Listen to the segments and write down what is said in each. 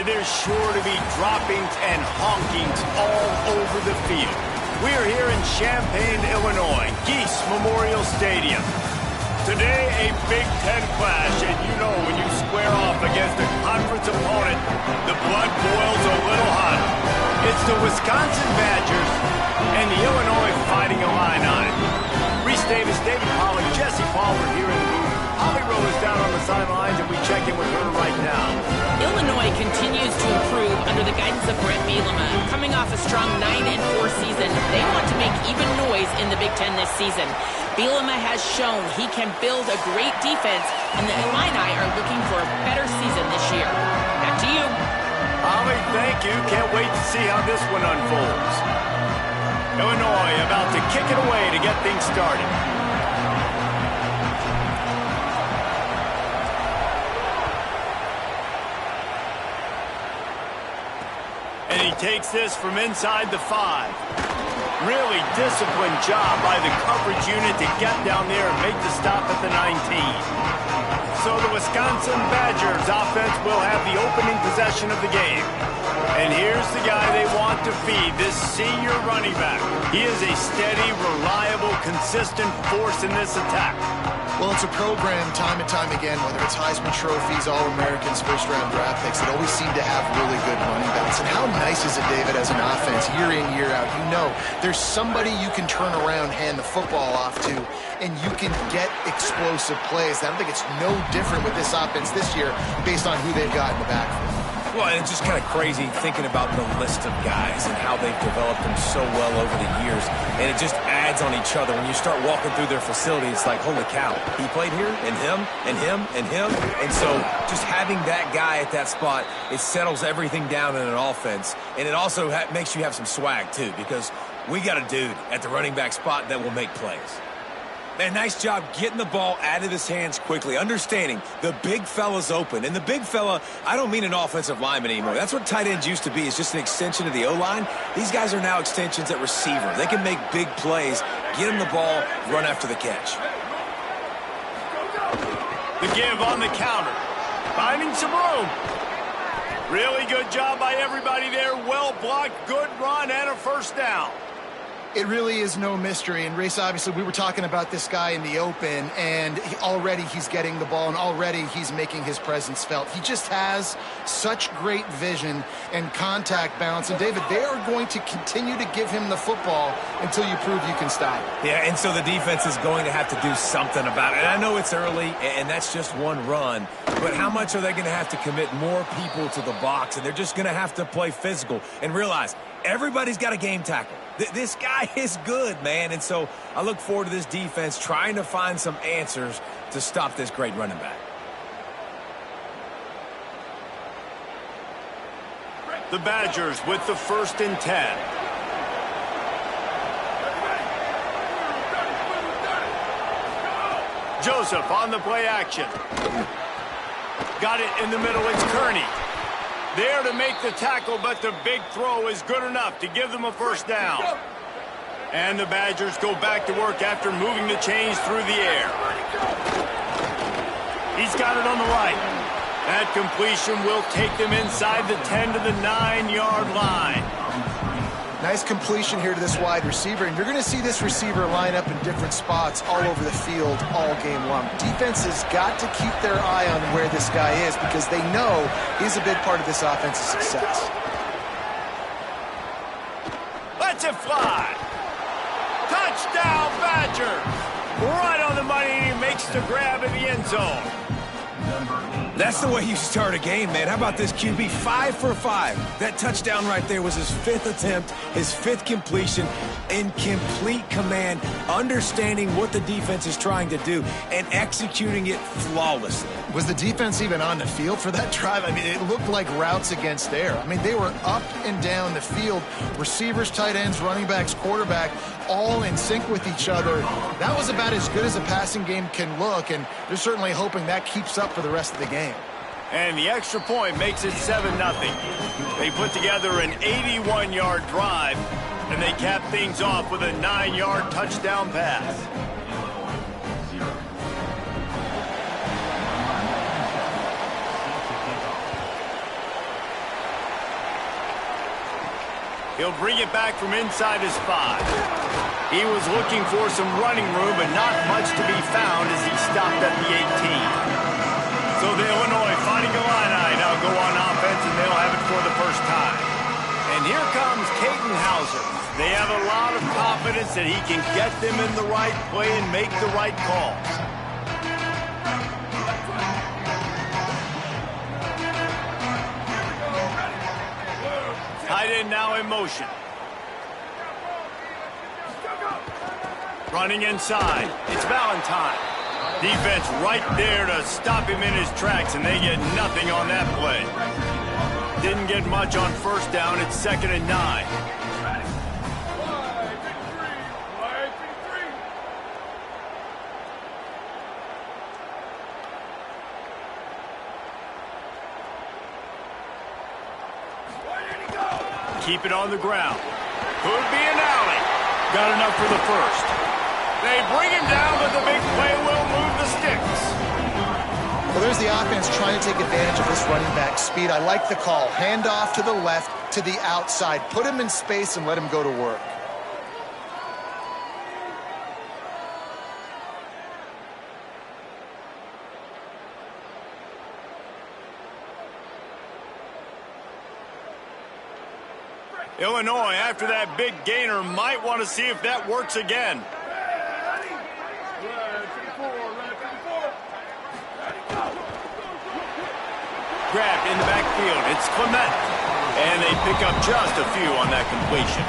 there's sure to be droppings and honkings all over the field. We're here in Champaign, Illinois, Geese Memorial Stadium. Today, a Big Ten clash, and you know when you square off against a conference opponent, the blood boils a little hotter. It's the Wisconsin Badgers and the Illinois Fighting Illini. Reese Davis, David Pollack, Jesse Palmer here in the booth. Holly Rowe is down on the sidelines, and we check in with her right now. Illinois continues to improve under the guidance of Brett Bielema. Coming off a strong 9-4 season, they want to make even noise in the Big Ten this season. Bielema has shown he can build a great defense, and the Illini are looking for a better season this year. Back to you. Holly, thank you. Can't wait to see how this one unfolds. Illinois about to kick it away to get things started. And he takes this from inside the 5. Really disciplined job by the coverage unit to get down there and make the stop at the 19. So the Wisconsin Badgers offense will have the opening possession of the game. And here's the guy they want to feed, this senior running back. He is a steady, reliable, consistent force in this attack. Well, it's a program time and time again, whether it's Heisman trophies, All-Americans, first-round draft picks, that always seem to have really good running backs. And how nice is it, David, as an offense, year in, year out? You know, there's somebody you can turn around, hand the football off to, and you can get explosive plays. I don't think it's no different with this offense this year based on who they've got in the backfield. Well, and it's just kind of crazy thinking about the list of guys and how they've developed them so well over the years. And it just adds on each other. When you start walking through their facility, it's like, holy cow, he played here, and him, and him, and him. And so just having that guy at that spot, it settles everything down in an offense. And it also makes you have some swag, too, because we got a dude at the running back spot that will make plays. Man, nice job getting the ball out of his hands quickly, understanding the big fella's open. And the big fella, I don't mean an offensive lineman anymore. That's what tight ends used to be, is just an extension of the O-line. These guys are now extensions at receiver. They can make big plays, get him the ball, run after the catch. The give on the counter. Finding some room. Really good job by everybody there. Well blocked, good run, and a first down. It really is no mystery. And, Race, obviously, we were talking about this guy in the open, and already he's getting the ball, and already he's making his presence felt. He just has such great vision and contact balance. And, David, they are going to continue to give him the football until you prove you can stop it. Yeah, and so the defense is going to have to do something about it. And I know it's early, and that's just one run. But how much are they going to have to commit more people to the box? And they're just going to have to play physical and realize everybody's got a game tackle. This guy is good, man. And so I look forward to this defense trying to find some answers to stop this great running back. The Badgers with the 1st and 10. Joseph on the play action. Got it in the middle. It's Kearney. There to make the tackle, but the big throw is good enough to give them a first down. And the Badgers go back to work after moving the chains through the air. He's got it on the right. That completion will take them inside the 10 to the 9-yard line. Nice completion here to this wide receiver, and you're going to see this receiver line up in different spots all over the field all game long. Defense has got to keep their eye on where this guy is because they know he's a big part of this offense's success. Let's it fly. Touchdown, Badgers. Right on the money, he makes the grab in the end zone. That's the way you start a game, man. How about this QB? 5 for 5. That touchdown right there was his 5th attempt, his 5th completion, in complete command, understanding what the defense is trying to do and executing it flawlessly. Was the defense even on the field for that drive? I mean, it looked like routes against air. I mean, they were up and down the field. Receivers, tight ends, running backs, quarterback, all in sync with each other. That was about as good as a passing game can look, and they're certainly hoping that keeps up for the rest of the game. And the extra point makes it 7-0. They put together an 81-yard drive, and they cap things off with a 9-yard touchdown pass. He'll bring it back from inside his 5. He was looking for some running room, but not much to be found as he stopped at the 18. So the Illinois Fighting Illini now go on offense, and they'll have it for the first time. And here comes Caden Hauser. They have a lot of confidence that he can get them in the right play and make the right calls. Tight end now in motion. Running inside. It's Valentine. Defense right there to stop him in his tracks, and they get nothing on that play. Didn't get much on first down. It's 2nd and 9. Keep it on the ground. Could be an alley. Got enough for the first. They bring him down, but the big play will move the sticks. Well, there's the offense trying to take advantage of this running back speed. I like the call. Hand off to the left, to the outside. Put him in space and let him go to work. Illinois, after that big gainer, might want to see if that works again. Grabbed in the backfield. It's Clement. And they pick up just a few on that completion.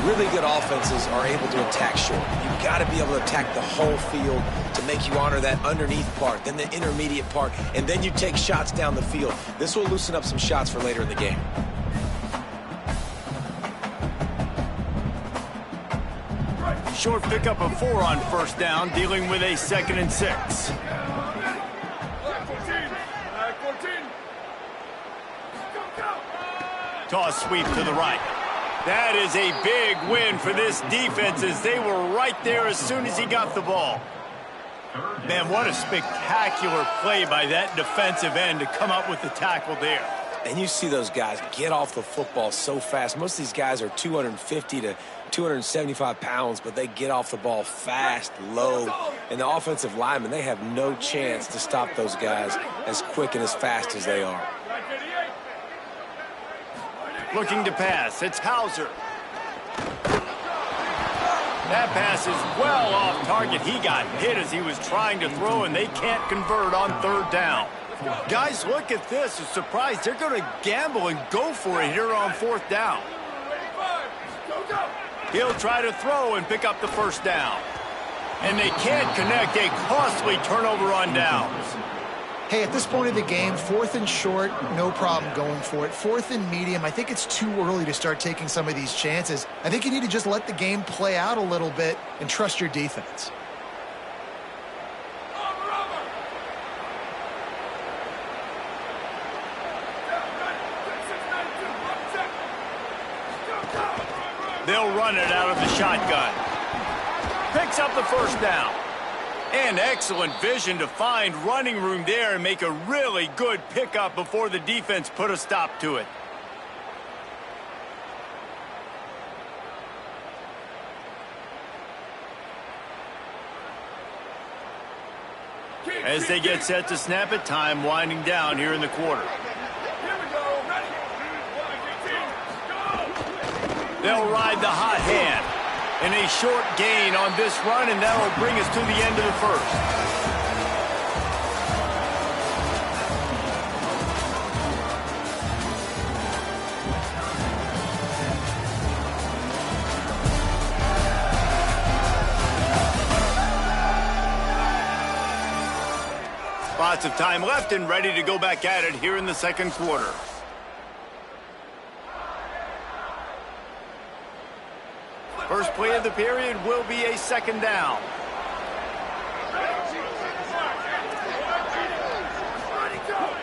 Really good offenses are able to attack short. You've got to be able to attack the whole field to make you honor that underneath part, then the intermediate part, and then you take shots down the field. This will loosen up some shots for later in the game. Short pickup of 4 on first down, dealing with a 2nd and 6. Toss sweep to the right. That is a big win for this defense as they were right there as soon as he got the ball. Man, what a spectacular play by that defensive end to come up with the tackle there. And you see those guys get off the football so fast. Most of these guys are 250 to 275 pounds, but they get off the ball fast, low. And the offensive linemen, they have no chance to stop those guys as quick and as fast as they are. Looking to pass. It's Hauser. That pass is well off target. He got hit as he was trying to throw, and they can't convert on 3rd down. Guys, look at this. A surprise. They're going to gamble and go for it here on 4th down. He'll try to throw and pick up the first down. And they can't connect. A costly turnover on downs. Hey, at this point of the game, 4th and short, no problem going for it. 4th and medium, I think it's too early to start taking some of these chances. I think you need to just let the game play out a little bit and trust your defense. They'll run it out of the shotgun. Picks up the first down. And excellent vision to find running room there and make a really good pickup before the defense put a stop to it. As they get set to snap it, time winding down here in the quarter. They'll ride the hot hand. And a short gain on this run, and that will bring us to the end of the first. Lots of time left and ready to go back at it here in the 2nd quarter. First play of the period will be a 2nd down.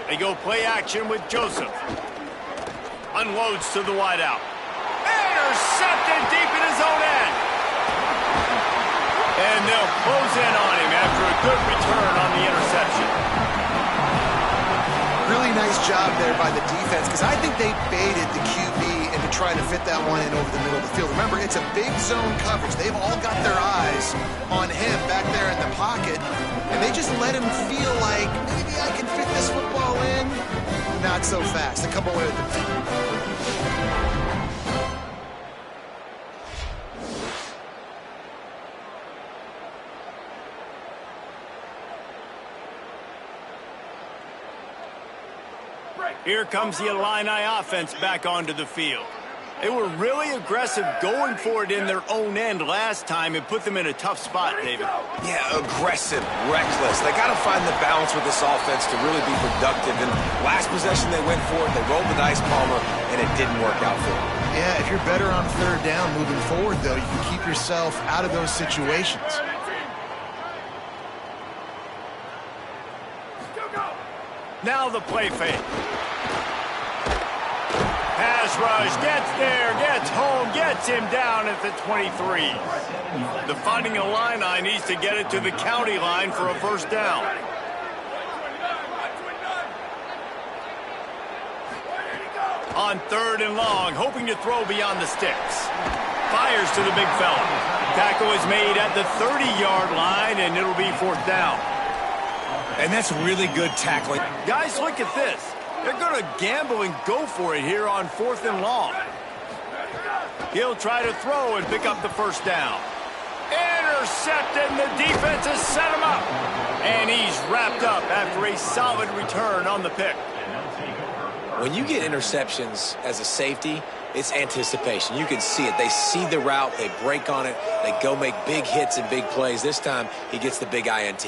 They go play action with Joseph. Unloads to the wideout. Intercepted deep in his own end. And they'll close in on him after a good return on the interception. Really nice job there by the defense because I think they baited the QB into try to fit that one in over the middle of the field. Remember, it's a big zone coverage. They've all got their eyes on him back there in the pocket, and they just let him feel like, maybe I can fit this football in. Not so fast. They come away with it. Here comes the Illini offense back onto the field. They were really aggressive going for it in their own end last time and put them in a tough spot, David. Yeah, aggressive, reckless. They got to find the balance with this offense to really be productive. And last possession they went for it, they rolled the dice, Palmer, and it didn't work out for them. Yeah, if you're better on third down moving forward, though, you can keep yourself out of those situations. Now the play fake. Pass rush, gets there, gets home, gets him down at the 23. The Fighting Illini needs to get it to the county line for a first down. On third and long, hoping to throw beyond the sticks. Fires to the big fella. Tackle is made at the 30-yard line, and it'll be fourth down. And that's really good tackling. Guys, look at this. They're going to gamble and go for it here on fourth and long. He'll try to throw and pick up the first down. Intercepted, and the defense has set him up. And he's wrapped up after a solid return on the pick. When you get interceptions as a safety, it's anticipation. You can see it. They see the route. They break on it. They go make big hits and big plays. This time, he gets the big INT.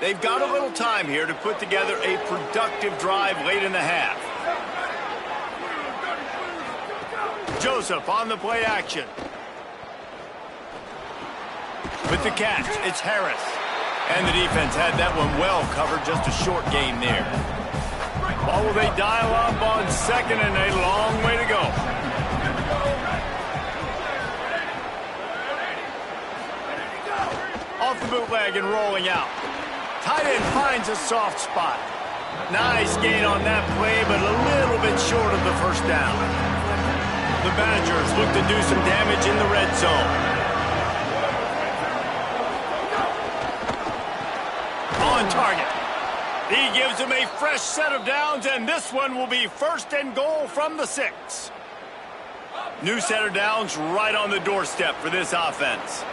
They've got a little time here to put together a productive drive late in the half. Joseph on the play action. With the catch, it's Harris. And the defense had that one well covered, just a short gain there. Ball will they dial up on second and a long way to go. Off the bootleg and rolling out. Tight end finds a soft spot. Nice gain on that play, but a little bit short of the first down. The Badgers look to do some damage in the red zone. On target. He gives him a fresh set of downs, and this one will be first and goal from the 6. New set of downs right on the doorstep for this offense.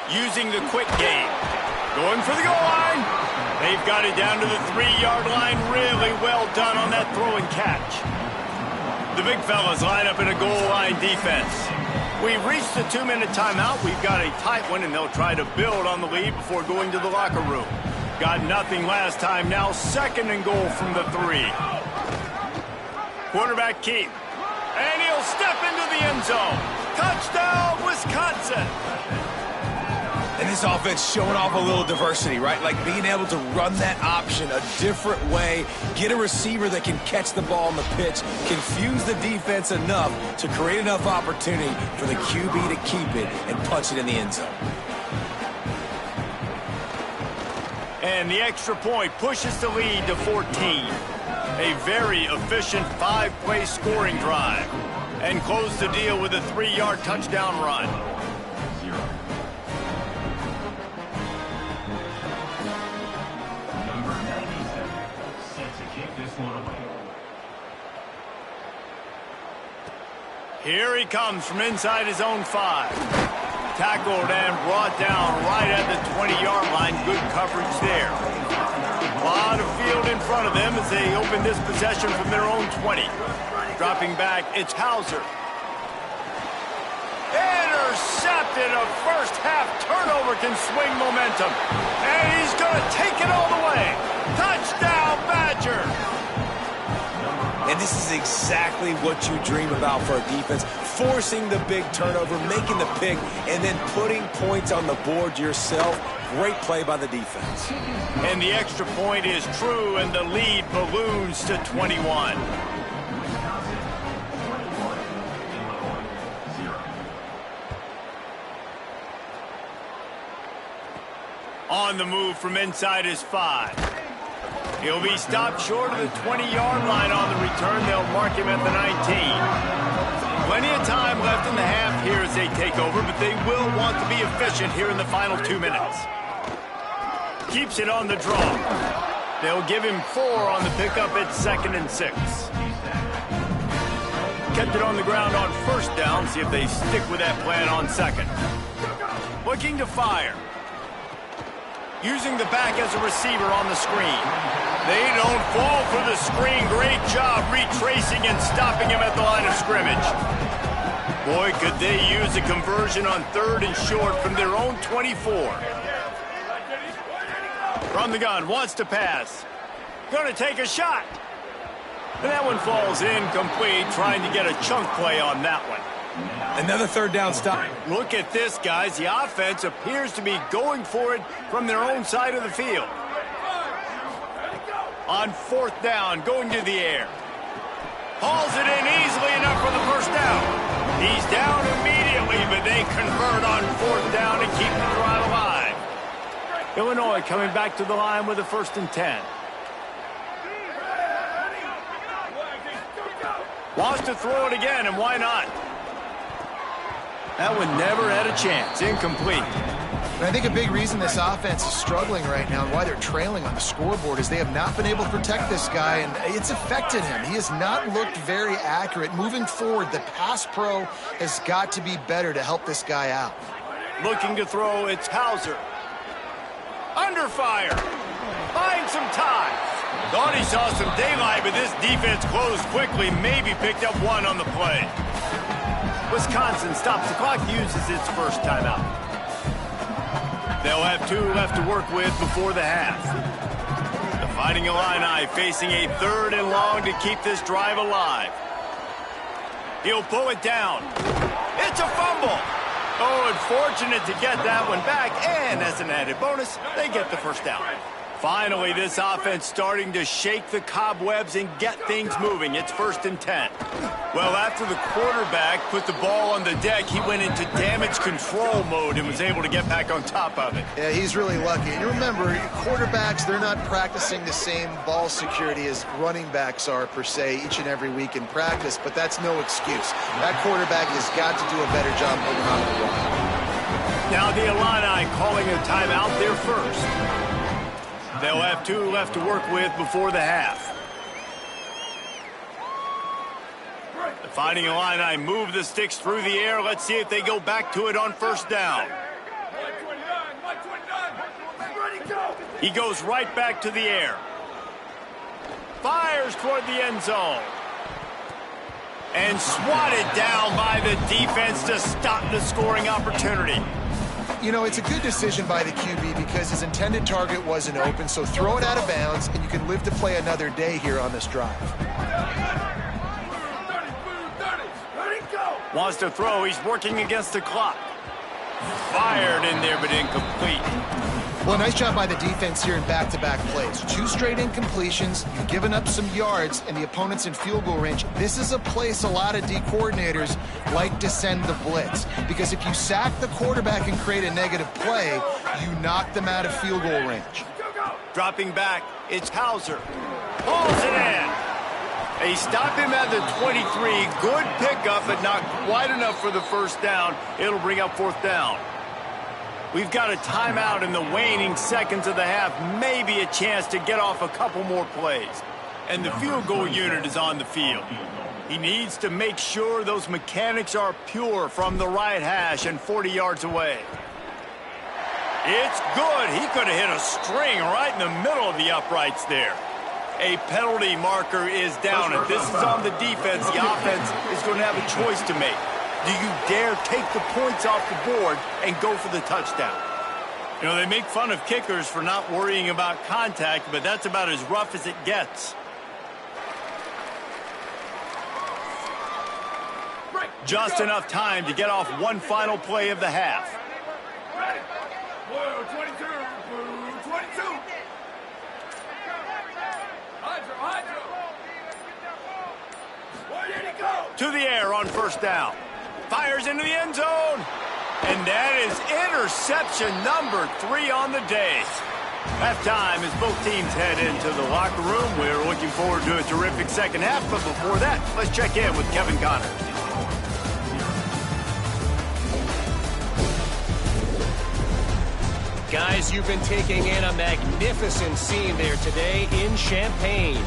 Using the quick game. Going for the goal line. They've got it down to the 3-yard line. Really well done on that throw and catch. The big fellas line up in a goal line defense. We've reached the 2-minute timeout. We've got a tight one, and they'll try to build on the lead before going to the locker room. Got nothing last time. Now second and goal from the 3. Quarterback keep. And he'll step into the end zone. Touchdown, Wisconsin. And this offense showing off a little diversity, right? Like being able to run that option a different way, get a receiver that can catch the ball on the pitch, confuse the defense enough to create enough opportunity for the QB to keep it and punch it in the end zone. And the extra point pushes the lead to 14. A very efficient 5-play scoring drive. And close the deal with a 3-yard touchdown run. Here he comes from inside his own 5. Tackled and brought down right at the 20-yard line. Good coverage there. A lot of field in front of them as they open this possession from their own 20. Dropping back, it's Hauser. Intercepted. A first-half turnover can swing momentum. And he's going to take it all the way. Touchdown, Badger. And And this is exactly what you dream about for a defense, forcing the big turnover, making the pick, and then putting points on the board yourself. Great play by the defense. And the extra point is true, and the lead balloons to 21. On the move from inside his 5. He'll be stopped short of the 20-yard line on the return. They'll mark him at the 19. Plenty of time left in the half here as they take over, but they will want to be efficient here in the final 2 minutes. Keeps it on the draw. They'll give him 4 on the pickup at 2nd and 6. Kept it on the ground on first down. See if they stick with that plan on second. Looking to fire. Using the back as a receiver on the screen. They don't fall for the screen. Great job retracing and stopping him at the line of scrimmage. Boy, could they use a conversion on 3rd and short from their own 24. From the gun, wants to pass. Gonna take a shot. And that one falls incomplete, trying to get a chunk play on that one. Another 3rd down stop. Look at this, guys. The offense appears to be going for it from their own side of the field. On 4th down, going to the air. Hauls it in easily enough for the first down. He's down immediately, but they convert on 4th down and keep the drive alive. Illinois coming back to the line with a 1st and 10. Wants to throw it again, and why not? That one never had a chance. Incomplete. And I think a big reason this offense is struggling right now and why they're trailing on the scoreboard is they have not been able to protect this guy, and it's affected him. He has not looked very accurate. Moving forward, the pass pro has got to be better to help this guy out. Looking to throw, it's Hauser. Under fire. Finds some time. Thought he saw some daylight, but this defense closed quickly. Maybe picked up 1 on the play. Wisconsin stops the clock, uses its first timeout. They'll have 2 left to work with before the half. The Fighting Illini facing a 3rd and long to keep this drive alive. He'll pull it down. It's a fumble. Oh, unfortunate to get that one back, and as an added bonus, they get the first down. Finally, this offense starting to shake the cobwebs and get things moving. It's 1st and 10. Well, after the quarterback put the ball on the deck, he went into damage control mode and was able to get back on top of it. Yeah, he's really lucky. And you remember, quarterbacks, they're not practicing the same ball security as running backs are, per se, each and every week in practice, but that's no excuse. That quarterback has got to do a better job holding on to the ball. Now the Illini calling a timeout there first. They'll have 2 left to work with before the half. The Fighting Illini move the sticks through the air. Let's see if they go back to it on 1st down. He goes right back to the air. Fires toward the end zone. And swatted down by the defense to stop the scoring opportunity. You know, it's a good decision by the QB because his intended target wasn't open, so throw it out of bounds, and you can live to play another day here on this drive. Wants to throw. He's working against the clock. Fired in there, but incomplete. Well, nice job by the defense here in back-to-back plays. 2 straight incompletions, you've given up some yards, and the opponent's in field goal range. This is a place a lot of D coordinators like to send the blitz, because if you sack the quarterback and create a negative play, you knock them out of field goal range. Dropping back, it's Hauser. Pulls it in. They stop him at the 23. Good pickup, but not quite enough for the first down. It'll bring up 4th down. We've got a timeout in the waning seconds of the half. Maybe a chance to get off a couple more plays. And the field goal unit is on the field. He needs to make sure those mechanics are pure from the right hash and 40 yards away. It's good. He could have hit a string right in the middle of the uprights there. A penalty marker is down. If this is on the defense, the offense is going to have a choice to make. Do you dare take the points off the board and go for the touchdown? You know, they make fun of kickers for not worrying about contact, but that's about as rough as it gets. Just enough time to get off one final play of the half. Blue 22, blue 22. Hydro. Where did he go? To the air on first down. Fires into the end zone. And that is interception number 3 on the day. Halftime as both teams head into the locker room. We're looking forward to a terrific second half. But before that, let's check in with Kevin Connors. Guys, you've been taking in a magnificent scene there today in Champaign.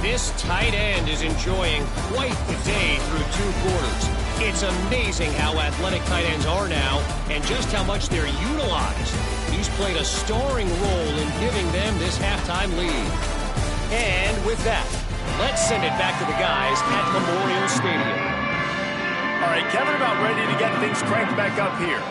This tight end is enjoying quite the day through 2 quarters. It's amazing how athletic tight ends are now and just how much they're utilized. He's played a starring role in giving them this halftime lead. And with that, let's send it back to the guys at Memorial Stadium. All right, Kevin, about ready to get things cranked back up here.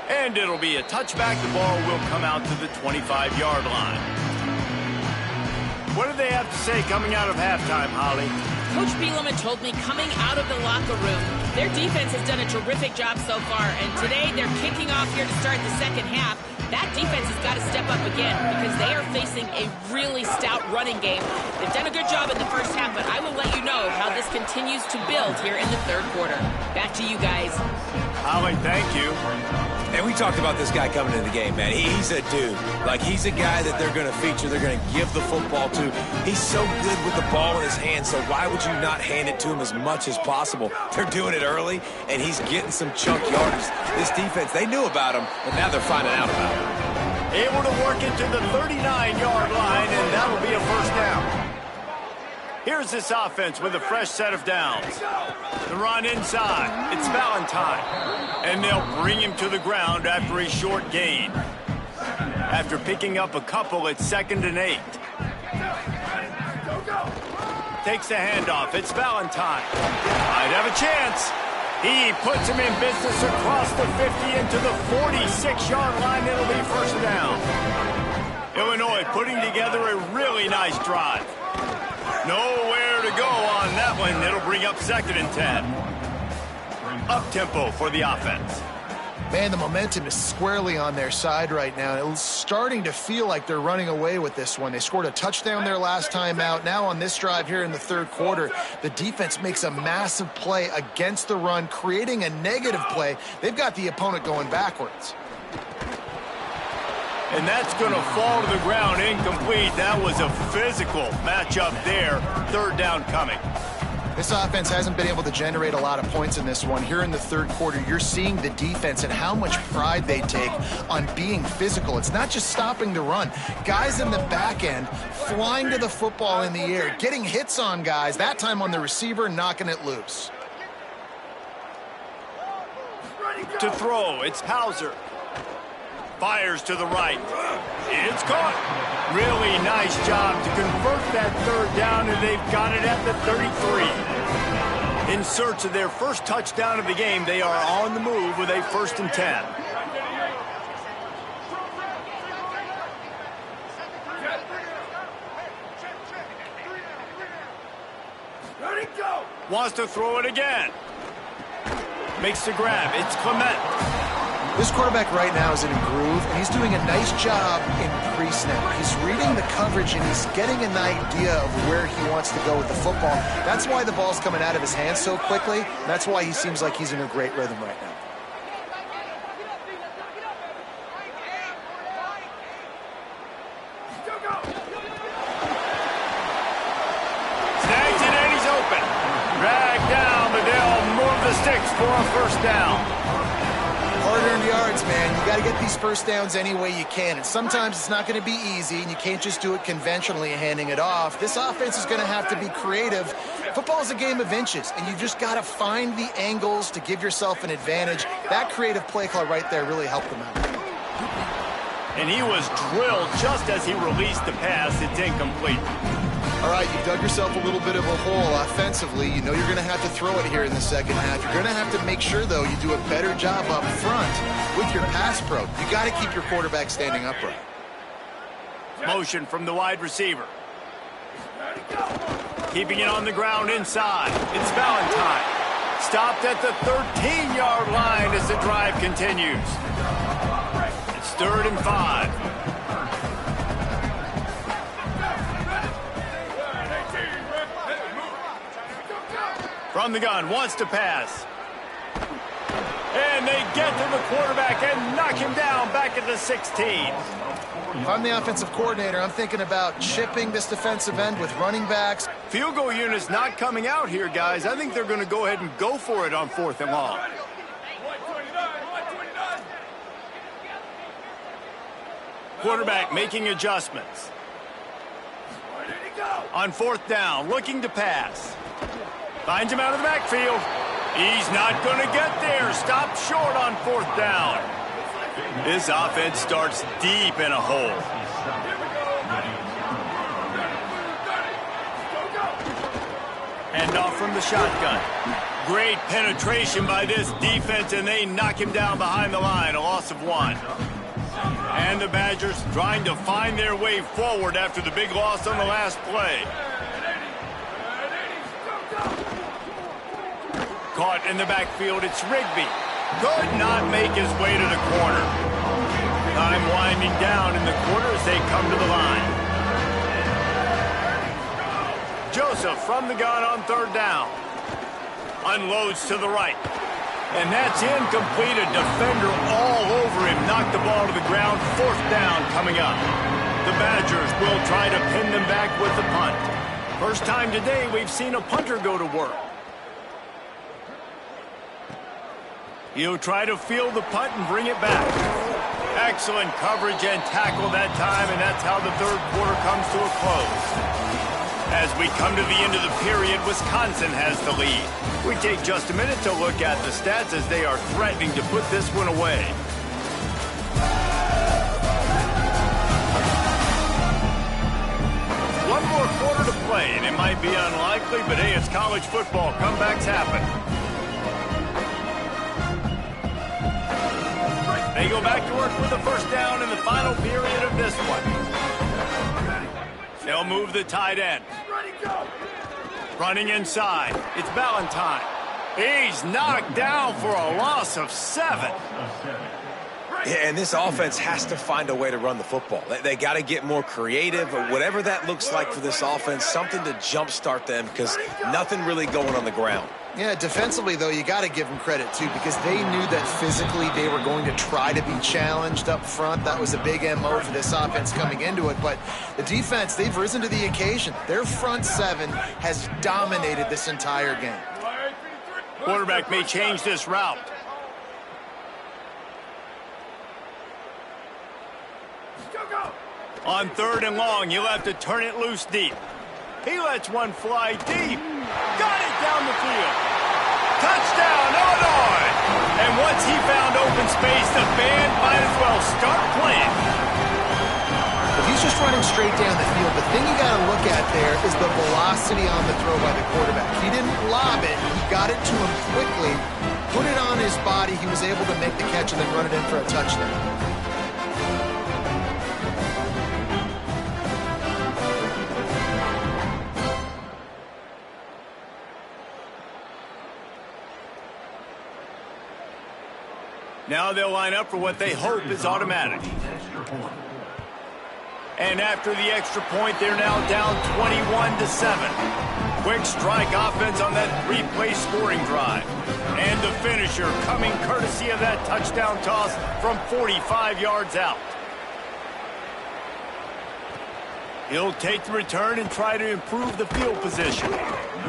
And it'll be a touchback. The ball will come out to the 25-yard line. What do they have to say coming out of halftime, Holly? Coach Bielema told me coming out of the locker room, their defense has done a terrific job so far, and today they're kicking off here to start the second half. That defense has got to step up again because they are facing a really stout running game. They've done a good job in the first half, but I will let you know how this continues to build here in the third quarter. Back to you guys. Holly, thank you. And we talked about this guy coming into the game, man. He's a dude. Like, he's a guy that they're going to feature. They're going to give the football to. He's so good with the ball in his hands, so why would you not hand it to him as much as possible? They're doing it early, and he's getting some chunk yardage. This defense, they knew about him, but now they're finding out about him. Able to work it to the 39-yard line, and that'll be a first down. Here's this offense with a fresh set of downs. The run inside. It's Valentine. And they'll bring him to the ground after a short gain. After picking up a couple, it's 2nd and 8. Takes the handoff. It's Valentine. Might have a chance. He puts him in business across the 50 into the 46-yard line. It'll be first down. Illinois putting together a really nice drive. Nowhere to go on that one. It'll bring up 2nd and 10. Up-tempo for the offense. Man, the momentum is squarely on their side right now. It's starting to feel like they're running away with this one. They scored a touchdown their last time out. Now on this drive here in the third quarter, the defense makes a massive play against the run, creating a negative play. They've got the opponent going backwards. And that's going to fall to the ground incomplete. That was a physical matchup there. Third down coming. This offense hasn't been able to generate a lot of points in this one. Here in the third quarter, you're seeing the defense and how much pride they take on being physical. It's not just stopping the run. Guys in the back end flying to the football in the air, getting hits on guys, that time on the receiver, knocking it loose. To throw, it's Hauser. Fires to the right. It's caught. Really nice job to convert that third down, and they've got it at the 33. In search of their first touchdown of the game, they are on the move with a 1st and 10. Ready, go! Wants to throw it again. Makes the grab. It's Clement. This quarterback right now is in a groove, and he's doing a nice job in pre-snap. He's reading the coverage, and he's getting an idea of where he wants to go with the football. That's why the ball's coming out of his hands so quickly. That's why he seems like he's in a great rhythm right now. Snags it, and he's open. Dragged down, but they'll move the sticks for a first down. Hard-earned yards, man. You got to get these first downs any way you can. And sometimes it's not going to be easy, and you can't just do it conventionally handing it off. This offense is going to have to be creative. Football is a game of inches, and you just got to find the angles to give yourself an advantage. That creative play call right there really helped them out. And he was drilled just as he released the pass. It's incomplete. All right, you've dug yourself a little bit of a hole offensively. You know you're going to have to throw it here in the second half. You're going to have to make sure, though, you do a better job up front with your pass pro. You got to keep your quarterback standing upright. Motion from the wide receiver. Keeping it on the ground inside. It's Valentine. Stopped at the 13-yard line as the drive continues. It's 3rd and 5. From the gun, wants to pass. And they get to the quarterback and knock him down back at the 16. If I'm the offensive coordinator, I'm thinking about chipping this defensive end with running backs. Field goal unit's not coming out here, guys. I think they're going to go ahead and go for it on 4th and long. Quarterback making adjustments. On 4th down, looking to pass. Finds him out of the backfield. He's not going to get there. Stopped short on 4th down. This offense starts deep in a hole. Hand off from the shotgun. Great penetration by this defense, and they knock him down behind the line. A loss of 1. And the Badgers trying to find their way forward after the big loss on the last play. Caught in the backfield, it's Rigby. Could not make his way to the corner. Time winding down in the quarter as they come to the line. Joseph from the gun on 3rd down. Unloads to the right. And that's incomplete. A defender all over him. Knocked the ball to the ground. 4th down coming up. The Badgers will try to pin them back with the punt. First time today we've seen a punter go to work. He'll try to field the punt and bring it back. Excellent coverage and tackle that time, and that's how the 3rd quarter comes to a close. As we come to the end of the period, Wisconsin has the lead. We take just a minute to look at the stats as they are threatening to put this one away. One more quarter to play, and it might be unlikely, but hey, it's college football. Comebacks happen. They go back to work with a 1st down in the final period of this one. They'll move the tight end. Running inside. It's Valentine. He's knocked down for a loss of 7. Yeah, and this offense has to find a way to run the football. They got to get more creative, or whatever that looks like for this offense, something to jumpstart them, because nothing really going on the ground. Yeah, defensively, though, you got to give them credit, too, because they knew that physically they were going to try to be challenged up front. That was a big MO for this offense coming into it. But the defense, they've risen to the occasion. Their front 7 has dominated this entire game. Quarterback may change this route. On 3rd and long, you'll have to turn it loose deep. He lets one fly deep. Got it down the field. Touchdown, Illinois! And once he found open space, the band might as well start playing. If he's just running straight down the field, the thing you got to look at there is the velocity on the throw by the quarterback. He didn't lob it. He got it to him quickly, put it on his body. He was able to make the catch and then run it in for a touchdown. Now they'll line up for what they hope is automatic. And after the extra point, they're now down 21-7. Quick strike offense on that 3-play scoring drive. And the finisher coming courtesy of that touchdown toss from 45 yards out. He'll take the return and try to improve the field position.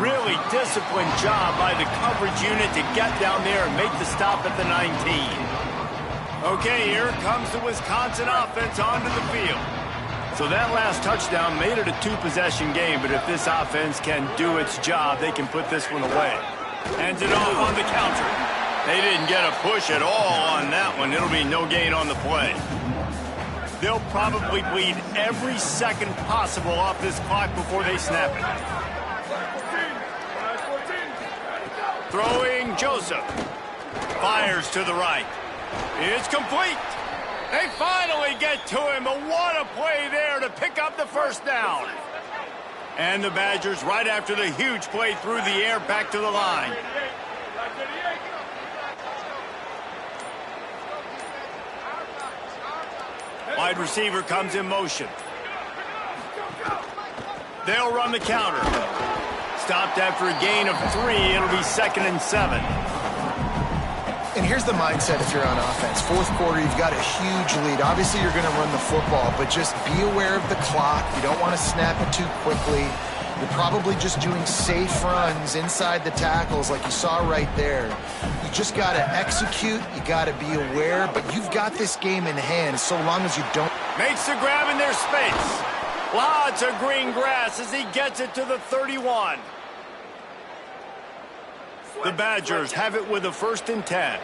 Really disciplined job by the coverage unit to get down there and make the stop at the 19. Okay, here comes the Wisconsin offense onto the field. So that last touchdown made it a 2-possession game, but if this offense can do its job, they can put this one away. Hands it off on the counter. They didn't get a push at all on that one. It'll be no gain on the play. They'll probably bleed every second possible off this clock before they snap it. Throwing Joseph. Fires to the right. It's complete. They finally get to him, but what a play there to pick up the first down. And the Badgers, right after the huge play through the air, back to the line. Wide receiver comes in motion. They'll run the counter. Stopped after a gain of 3. It'll be 2nd and 7. And here's the mindset if you're on offense. Fourth quarter, you've got a huge lead. Obviously, you're going to run the football, but just be aware of the clock. You don't want to snap it too quickly. You're probably just doing safe runs inside the tackles like you saw right there. You just got to execute. You got to be aware, but you've got this game in hand so long as you don't. Makes the grab in their space. Lots of green grass as he gets it to the 31. The Badgers have it with a 1st and 10.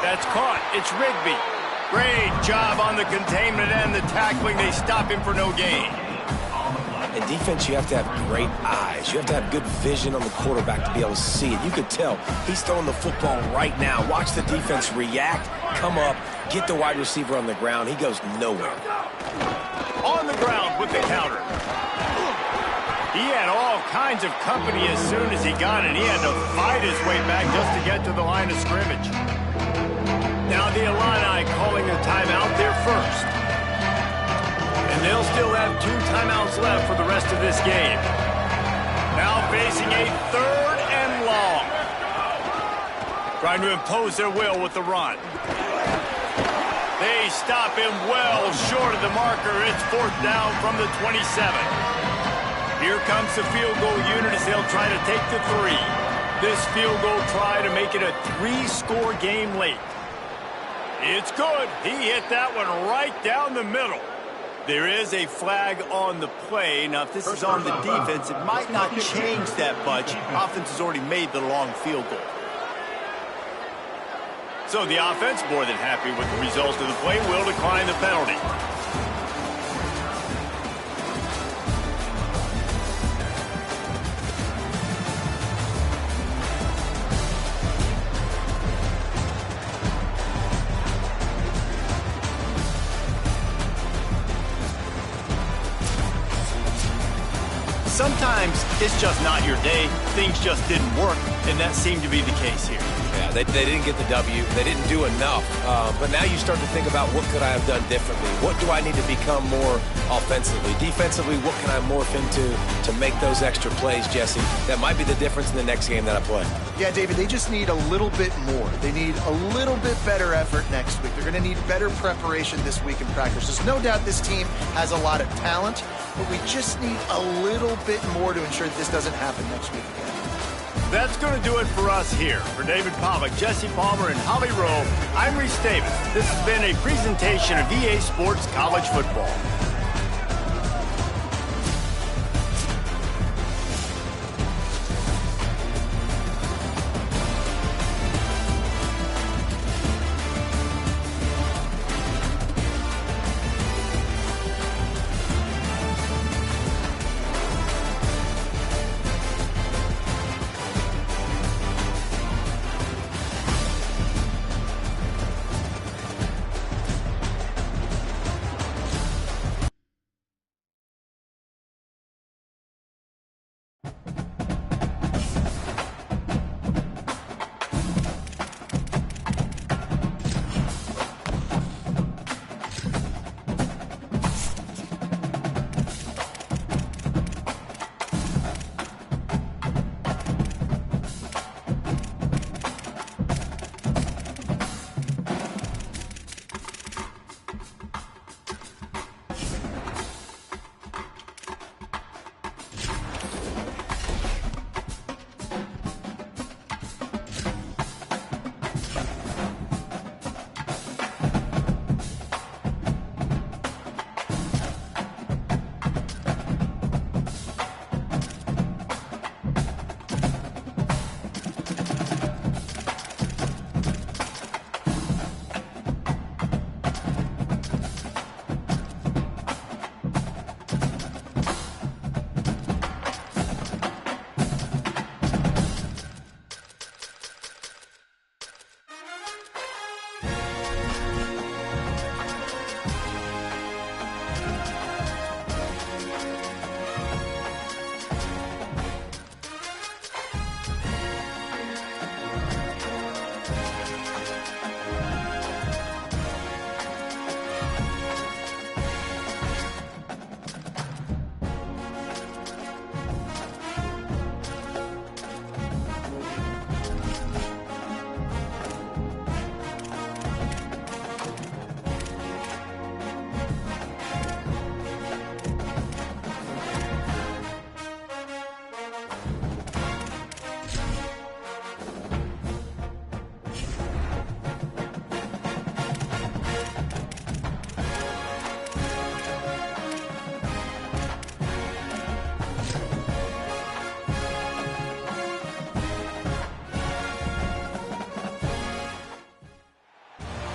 That's caught. It's Rigby. Great job on the containment and the tackling. They stop him for no gain. In defense, you have to have great eyes. You have to have good vision on the quarterback to be able to see it. You could tell he's throwing the football right now. Watch the defense react, come up, get the wide receiver on the ground. He goes nowhere. On the ground with the counter. He had all kinds of company as soon as he got it. He had to fight his way back just to get to the line of scrimmage. Now the Illini calling a timeout there first. And they'll still have 2 timeouts left for the rest of this game. Now facing a 3rd and long. Trying to impose their will with the run. They stop him well short of the marker. It's 4th down from the 27. Here comes the field goal unit as they'll try to take the 3. This field goal try to make it a 3-score game late. It's good. He hit that one right down the middle. There is a flag on the play. Now, if this is on the defense, it might not change that much. Offense has already made the long field goal. So the offense, more than happy with the result of the play, will decline the penalty. Sometimes it's just not your day. Things just didn't work, and that seemed to be the case here. Yeah, they didn't get the W. They didn't do enough. But now you start to think about what could I have done differently? What do I need to become more offensively? Defensively, what can I morph into to make those extra plays, Jesse? That might be the difference in the next game that I play. Yeah, David, they just need a little bit more. They need a little bit better effort next week. They're going to need better preparation this week in practice. There's no doubt this team has a lot of talent, but we just need a little bit more to ensure that this doesn't happen next week again. That's going to do it for us here. For David Pollack, Jesse Palmer, and Holly Rowe, I'm Reese Davis. This has been a presentation of EA Sports College Football.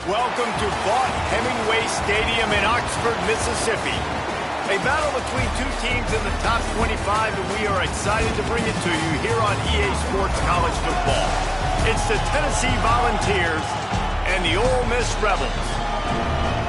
Welcome to Vaught-Hemingway Stadium in Oxford, Mississippi. A battle between two teams in the top 25, and we are excited to bring it to you here on EA Sports College Football. It's the Tennessee Volunteers and the Ole Miss Rebels.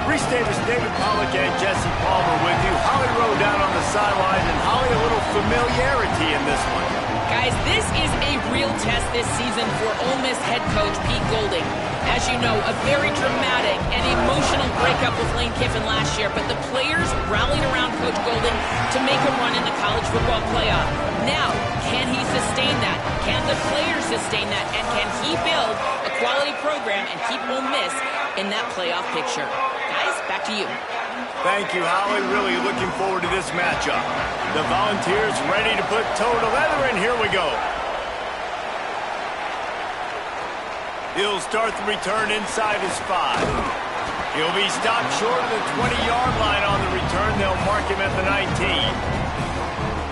Reese Davis, David Pollack, and Jesse Palmer with you. Holly Rowe down on the sideline, and Holly, a little familiarity in this one. Guys, this is a real test this season for Ole Miss head coach Pete Golding. As you know, a very dramatic and emotional breakup with Lane Kiffin last year, but the players rallied around Coach Golding to make a run in the college football playoff. Now, can he sustain that? Can the players sustain that? And can he build a quality program and keep Ole Miss in that playoff picture? Guys, back to you. Thank you, Holly. Really looking forward to this matchup. The Volunteers ready to put toe to leather, and here we go. He'll start the return inside his 5. He'll be stopped short of the 20-yard line on the return. They'll mark him at the 19.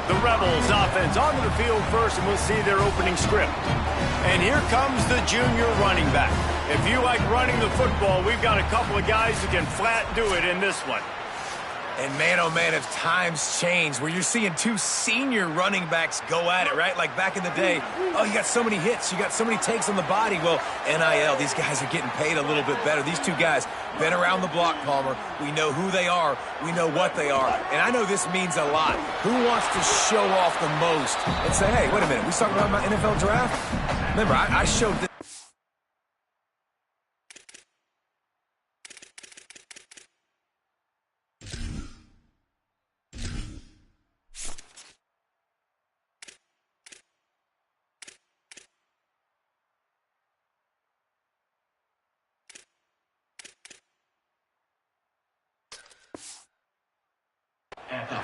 The Rebels offense onto the field first, and we'll see their opening script. And here comes the junior running back. If you like running the football, we've got a couple of guys who can flat do it in this one. And man, oh man, if times change where you're seeing two senior running backs go at it, right? Like back in the day, oh, you got so many hits, you got so many takes on the body. Well, NIL, these guys are getting paid a little bit better. These two guys, been around the block, Palmer. We know who they are. We know what they are. And I know this means a lot. Who wants to show off the most and say, hey, wait a minute, we talking about my NFL draft? Remember, I showed this.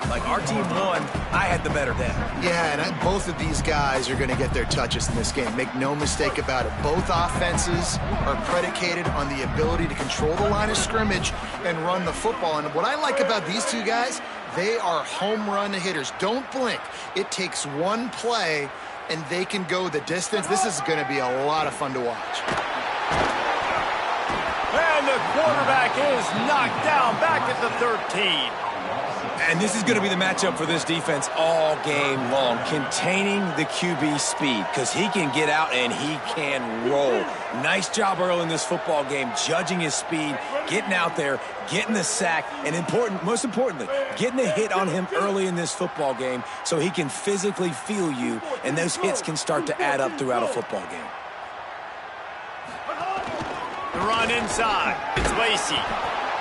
Like, our team won, I had the better day. Yeah, and both of these guys are going to get their touches in this game. Make no mistake about it. Both offenses are predicated on the ability to control the line of scrimmage and run the football. And what I like about these two guys, they are home run hitters. Don't blink. It takes one play, and they can go the distance. This is going to be a lot of fun to watch. And the quarterback is knocked down back at the 13. And this is going to be the matchup for this defense all game long, containing the QB speed, because he can get out and he can roll. Nice job early in this football game, judging his speed, getting out there, getting the sack, and most importantly, getting a hit on him early in this football game so he can physically feel you, and those hits can start to add up throughout a football game. The run inside. It's Lacey.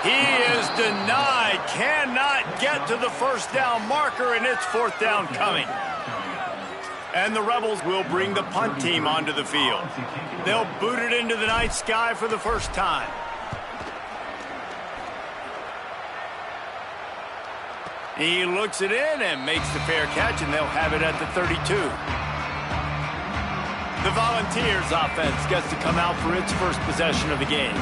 He is denied, cannot get to the first down marker, and it's fourth down coming. And the Rebels will bring the punt team onto the field. They'll boot it into the night sky for the first time. He looks it in and makes the fair catch, and they'll have it at the 32. The Volunteers offense gets to come out for its first possession of the game.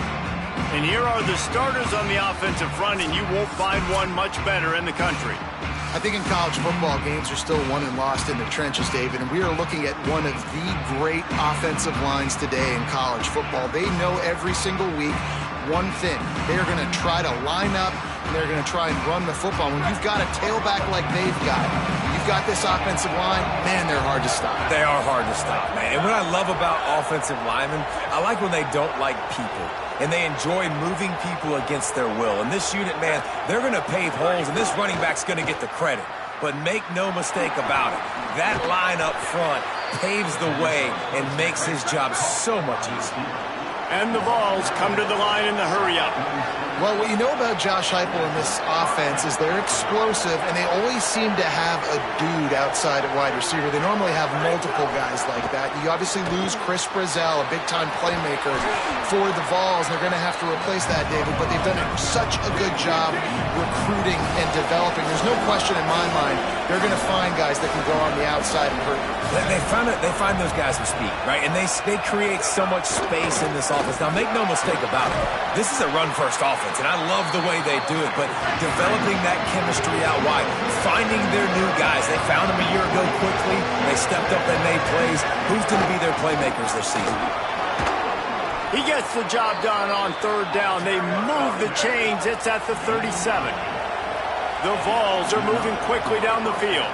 And here are the starters on the offensive front, and you won't find one much better in the country. I think in college football, games are still won and lost in the trenches, David, and we are looking at one of the great offensive lines today in college football. They know every single week one thing. They are going to try to line up, and they're going to try and run the football. When you've got a tailback like they've got, you've got this offensive line, man, they're hard to stop. They are hard to stop, man. And what I love about offensive linemen, I like when they don't like people, and they enjoy moving people against their will. And this unit, man, they're going to pave holes, and this running back's going to get the credit. But make no mistake about it, that line up front paves the way and makes his job so much easier. And the balls come to the line in the hurry-up. Well, what you know about Josh Heupel in this offense is they're explosive, and they always seem to have a dude outside at wide receiver. They normally have multiple guys like that. You obviously lose Chris Brazzell, a big-time playmaker for the Vols. They're going to have to replace that, David, but they've done such a good job recruiting and developing. There's no question in my mind they're going to find guys that can go on the outside and hurt you. They find those guys with speed, right? And they create so much space in this offense. Now, make no mistake about it. This is a run-first offense, and I love the way they do it. But developing that chemistry out wide, finding their new guys. They found them a year ago quickly. They stepped up and made plays. Who's going to be their playmakers this season? He gets the job done on third down. They move the chains. It's at the 37. The Vols are moving quickly down the field.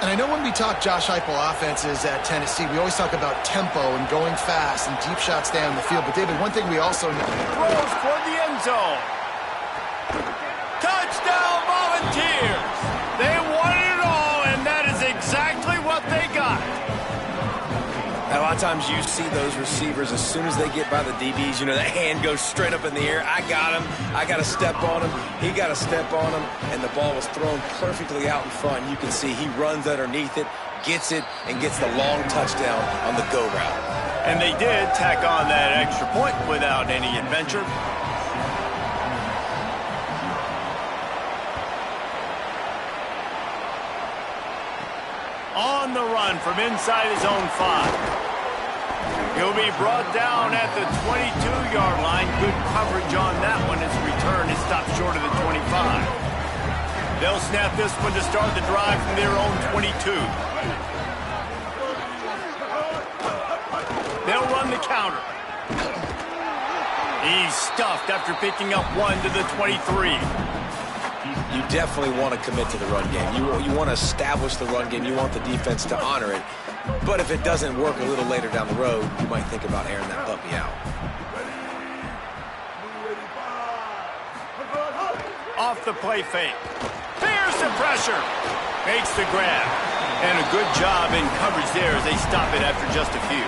And I know when we talk Josh Heupel offenses at Tennessee, we always talk about tempo and going fast and deep shots down the field. But, David, one thing we also know. Throws toward the end zone. Touchdown, Volunteers. They won it all, and that is exactly what they got. A lot of times you see those receivers, as soon as they get by the DBs, you know, that hand goes straight up in the air. I got him. I got to step on him. He got to step on him. And the ball was thrown perfectly out in front. You can see he runs underneath it, gets it, and gets the long touchdown on the go route. And they did tack on that extra point without any adventure. On the run from inside his own 5. He'll be brought down at the 22-yard line. Good coverage on that one. His return is stopped short of the 25. They'll snap this one to start the drive from their own 22. They'll run the counter. He's stuffed after picking up 1 to the 23. You definitely want to commit to the run game. You want to establish the run game. You want the defense to honor it. But if it doesn't work a little later down the road, you might think about airing that puppy out. Off the play fake. There's the pressure. Makes the grab. And a good job in coverage there as they stop it after just a few.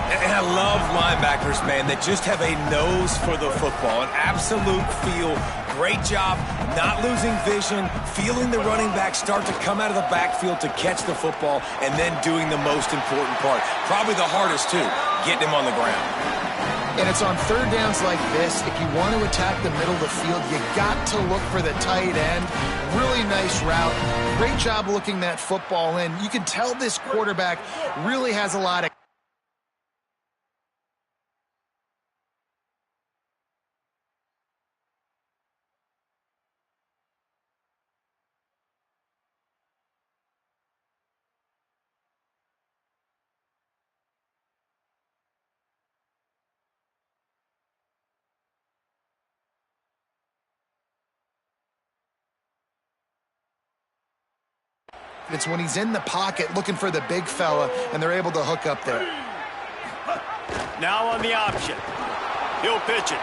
And I love linebackers, man, that just have a nose for the football, an absolute feel. Great job not losing vision, feeling the running back start to come out of the backfield to catch the football, and then doing the most important part. Probably the hardest, too, getting him on the ground. And it's on third downs like this. If you want to attack the middle of the field, you got to look for the tight end. Really nice route. Great job looking that football in. You can tell this quarterback really has a lot of... It's when he's in the pocket looking for the big fella, and they're able to hook up there. Now on the option. He'll pitch it.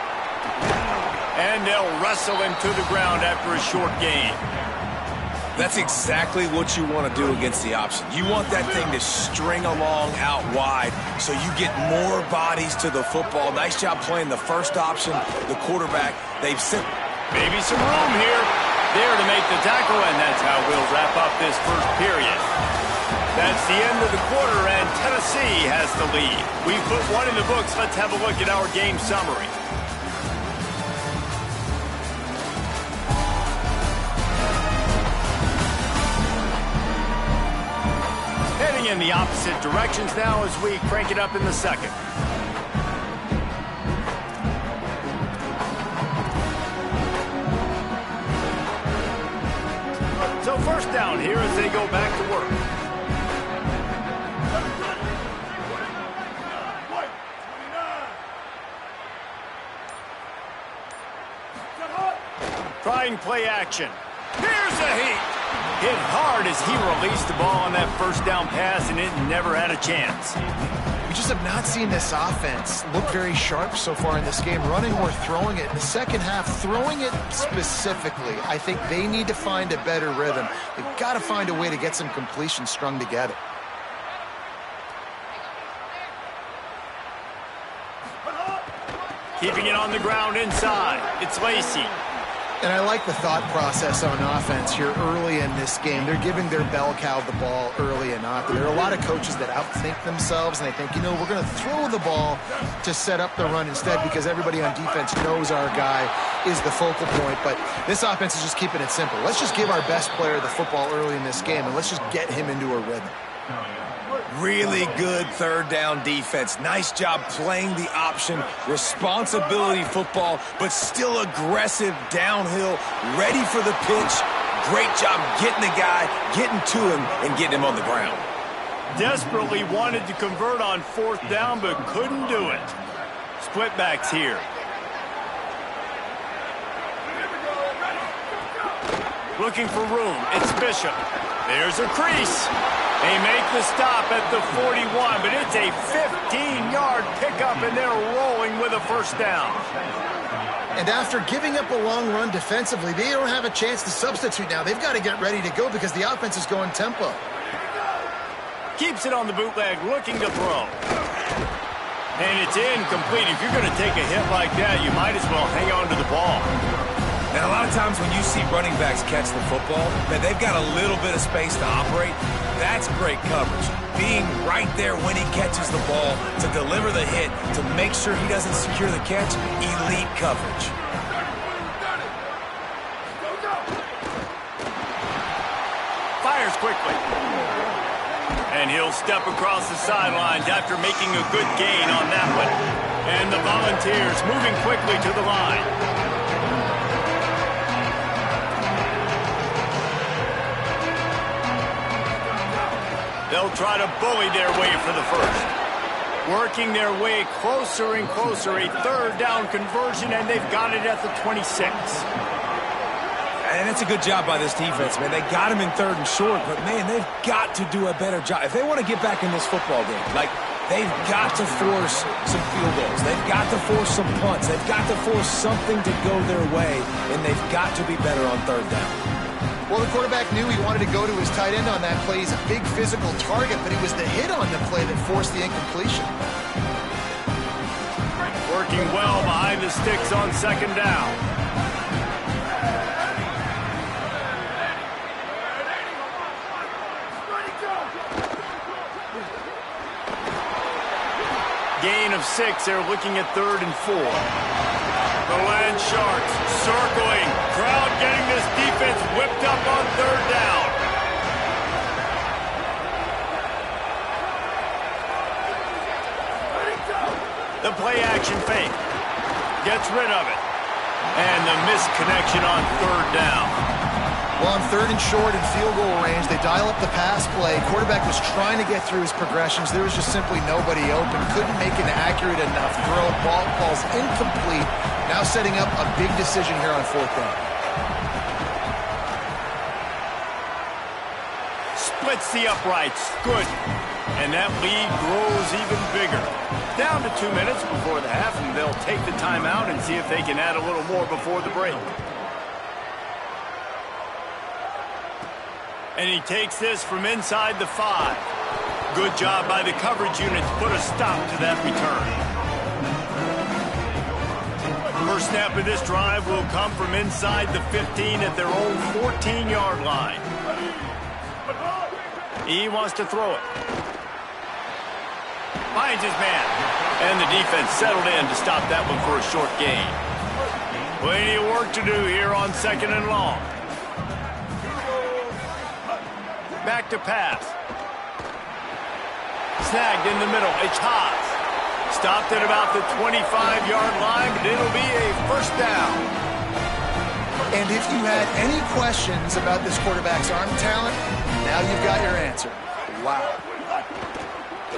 And they'll wrestle him to the ground after a short gain. That's exactly what you want to do against the option. You want that thing to string along out wide so you get more bodies to the football. Nice job playing the first option. The quarterback, they've sent... Maybe some room here. There to make the tackle, and that's how we'll wrap up this first period. That's the end of the quarter, and Tennessee has the lead. We've put 1 in the books. Let's have a look at our game summary. Heading in the opposite directions now as we crank it up in the second. So first down here as they go back to work. Trying play action. Here's a heat. Hit hard as he released the ball on that first down pass, and it never had a chance. We just have not seen this offense look very sharp so far in this game, running or throwing it. In the second half, throwing it specifically, I think they need to find a better rhythm. They've got to find a way to get some completions strung together. Keeping it on the ground inside. It's Lacey. And I like the thought process on offense here early in this game. They're giving their bell cow the ball early and often. There are a lot of coaches that outthink themselves, and they think, you know, we're going to throw the ball to set up the run instead because everybody on defense knows our guy is the focal point. But this offense is just keeping it simple. Let's just give our best player the football early in this game, and let's just get him into a rhythm. Really good third down defense. Nice job playing the option, responsibility football, but still aggressive downhill, ready for the pitch. Great job getting the guy, getting to him, and getting him on the ground. Desperately wanted to convert on fourth down, but couldn't do it. Split backs here. Looking for room. It's Bishop. There's a crease. They make the stop at the 41, but it's a 15-yard pickup, and they're rolling with a first down. And after giving up a long run defensively, they don't have a chance to substitute now. They've got to get ready to go because the offense is going tempo. Keeps it on the bootleg, looking to throw. And it's incomplete. If you're going to take a hit like that, you might as well hang on to the ball. Now, a lot of times when you see running backs catch the football, man, they've got a little bit of space to operate. That's great coverage. Being right there when he catches the ball to deliver the hit, to make sure he doesn't secure the catch, elite coverage. Fires quickly. And he'll step across the sidelines after making a good gain on that one. And the Volunteers moving quickly to the line. They'll try to bully their way for the first. Working their way closer and closer. A third down conversion, and they've got it at the 26. And it's a good job by this defense, man. They got him in third and short, but, man, they've got to do a better job. If they want to get back in this football game, like, they've got to force some field goals. They've got to force some punts. They've got to force something to go their way, and they've got to be better on third down. Well, the quarterback knew he wanted to go to his tight end on that play. He's a big physical target, but it was the hit on the play that forced the incompletion. Working well behind the sticks on second down. Gain of 6. They're looking at 3rd and 4. The Land Sharks circling. Crowd getting this defense whipped up on 3rd down. The play action fake. Gets rid of it. And the missed connection on 3rd down. Well, on 3rd and short and field goal range, they dial up the pass play. Quarterback was trying to get through his progressions. There was just simply nobody open. Couldn't make an accurate enough throw. Ball falls incomplete. Now setting up a big decision here on 4th down. Splits the uprights. Good. And that lead grows even bigger. Down to 2 minutes before the half, and they'll take the timeout and see if they can add a little more before the break. And he takes this from inside the 5. Good job by the coverage unit to put a stop to that return. First snap of this drive will come from inside the 15 at their own 14-yard line. He wants to throw it. Finds his man. And the defense settled in to stop that one for a short gain. Plenty of work to do here on 2nd and long. Back to pass. Snagged in the middle. It's Haas. Stopped at about the 25-yard line, but it'll be a first down. And if you had any questions about this quarterback's arm talent, now you've got your answer. Wow.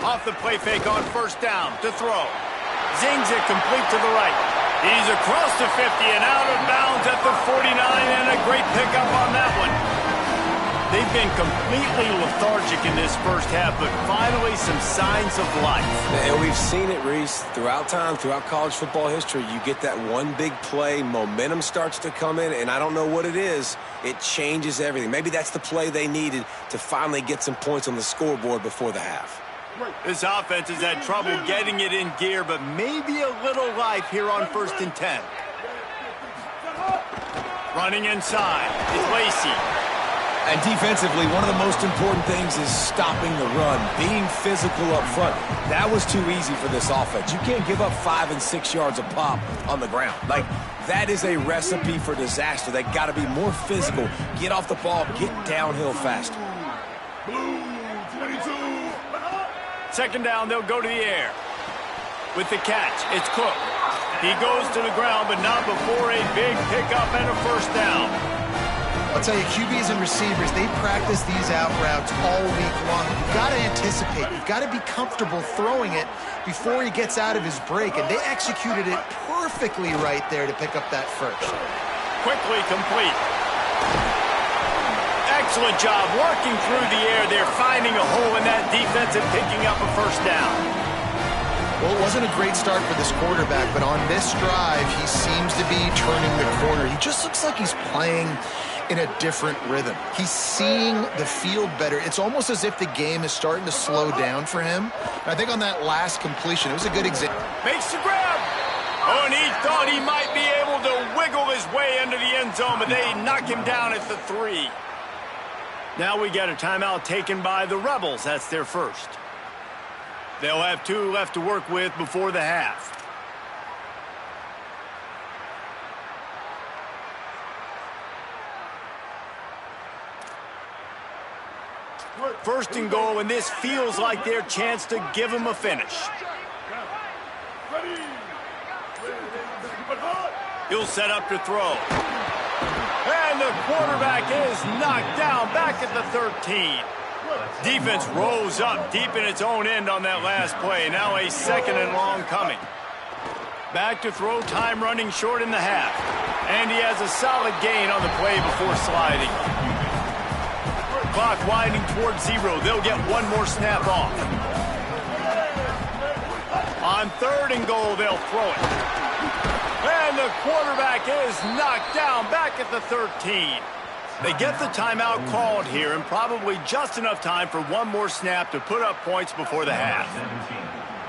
Off the play fake on first down to throw. Zings it complete to the right. He's across the 50 and out of bounds at the 49, and a great pickup on that one. They've been completely lethargic in this first half, but finally some signs of life. And we've seen it, Reese, throughout time, throughout college football history. You get that one big play, momentum starts to come in, and I don't know what it is. It changes everything. Maybe that's the play they needed to finally get some points on the scoreboard before the half. This offense has had trouble getting it in gear, but maybe a little life here on 1st and 10. Running inside is Lacey. And defensively, one of the most important things is stopping the run, being physical up front. That was too easy for this offense. You can't give up 5 and 6 yards a pop on the ground. Like, that is a recipe for disaster. They got to be more physical, get off the ball, get downhill faster. Blue 22. 2nd down, they'll go to the air. With the catch, it's Cook. He goes to the ground, but not before a big pickup and a first down. I'll tell you, QBs and receivers, they practice these out routes all week long. You've got to anticipate. You've got to be comfortable throwing it before he gets out of his break, and they executed it perfectly right there to pick up that first. Quickly complete. Excellent job working through the air there, finding a hole in that defense and picking up a first down. Well, it wasn't a great start for this quarterback, but on this drive, he seems to be turning the corner. He just looks like he's playing in a different rhythm. He's seeing the field better. It's almost as if the game is starting to slow down for him. And I think on that last completion, it was a good example. Makes the grab. Oh, and he thought he might be able to wiggle his way into the end zone, but they knock him down at the 3. Now we got a timeout taken by the Rebels. That's their first. They'll have 2 left to work with before the half. First and goal, and this feels like their chance to give them a finish. He'll set up to throw. And the quarterback is knocked down back at the 13. Defense rose up deep in its own end on that last play. Now a second and long coming. Back to throw, time running short in the half. And he has a solid gain on the play before sliding. Clock winding towards 0. They'll get one more snap off. On 3rd and goal, they'll throw it. And the quarterback is knocked down back at the 13. They get the timeout called here, and probably just enough time for one more snap to put up points before the half.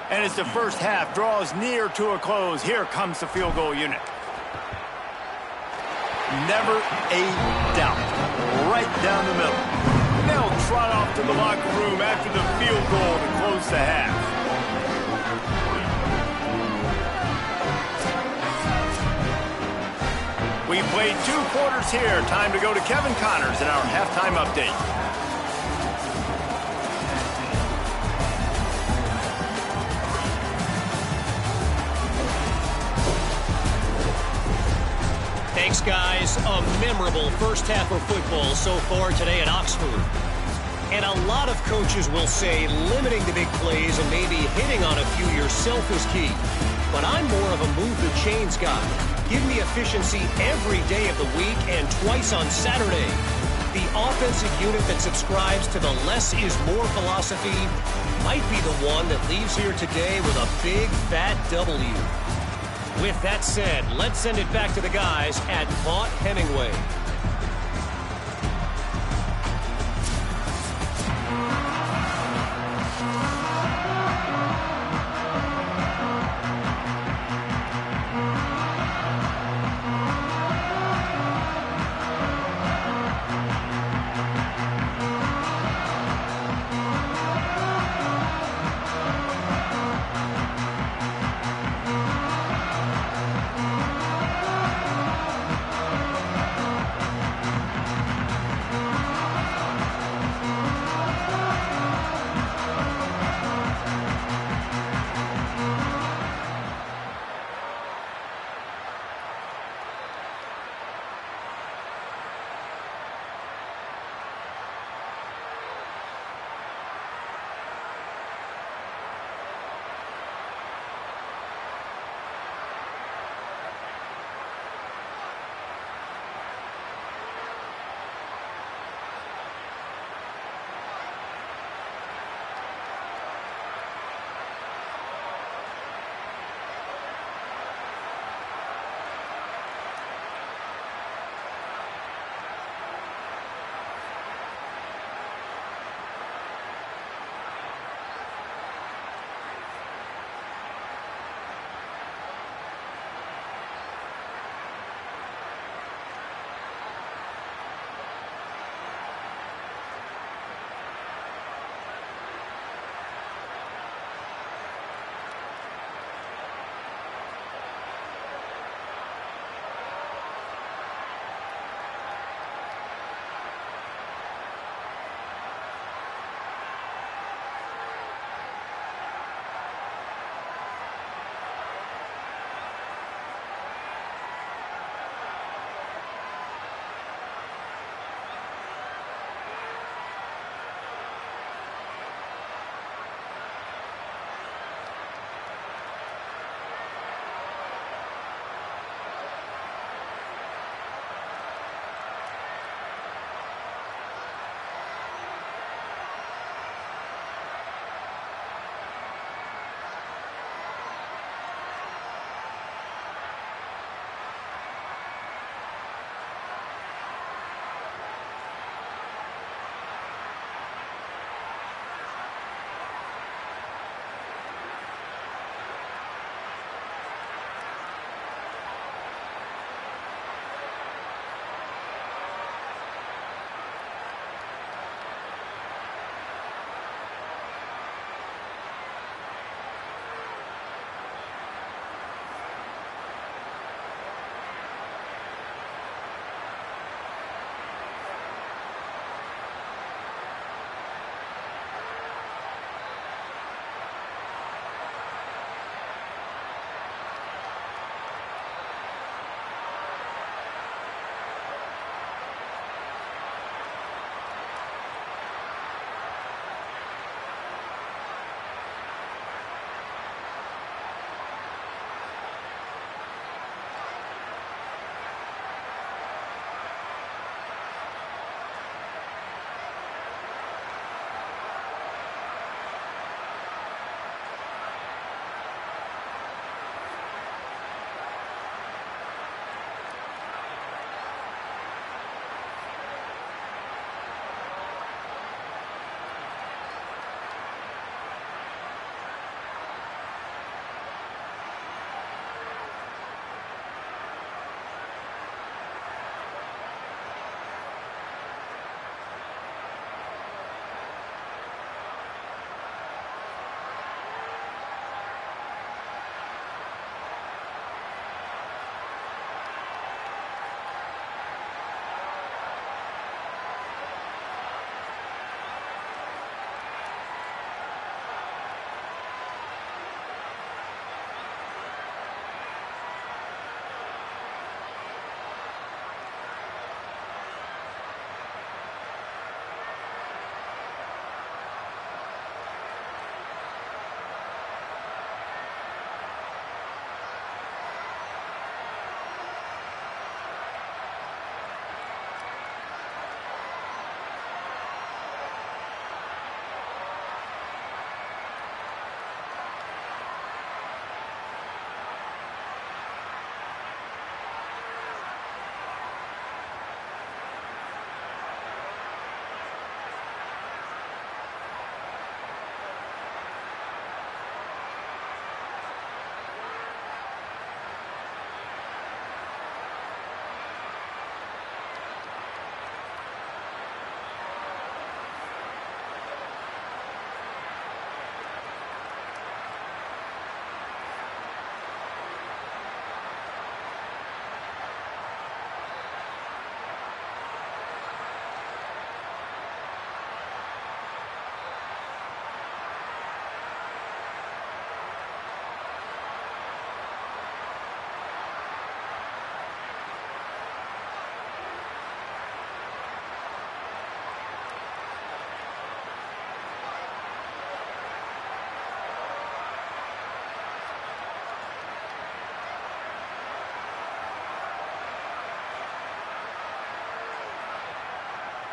And as the first half draws near to a close, here comes the field goal unit. Never a doubt. Right down the middle. They'll trot off to the locker room after the field goal to close the half. We played 2 quarters here. Time to go to Kevin Connors in our halftime update. Thanks, guys. A memorable first half of football so far today at Oxford. And a lot of coaches will say limiting the big plays and maybe hitting on a few yourself is key. But I'm more of a move the chains guy. Give me efficiency every day of the week and twice on Saturday. The offensive unit that subscribes to the less is more philosophy might be the one that leaves here today with a big, fat W. With that said, let's send it back to the guys at Vaught Hemingway.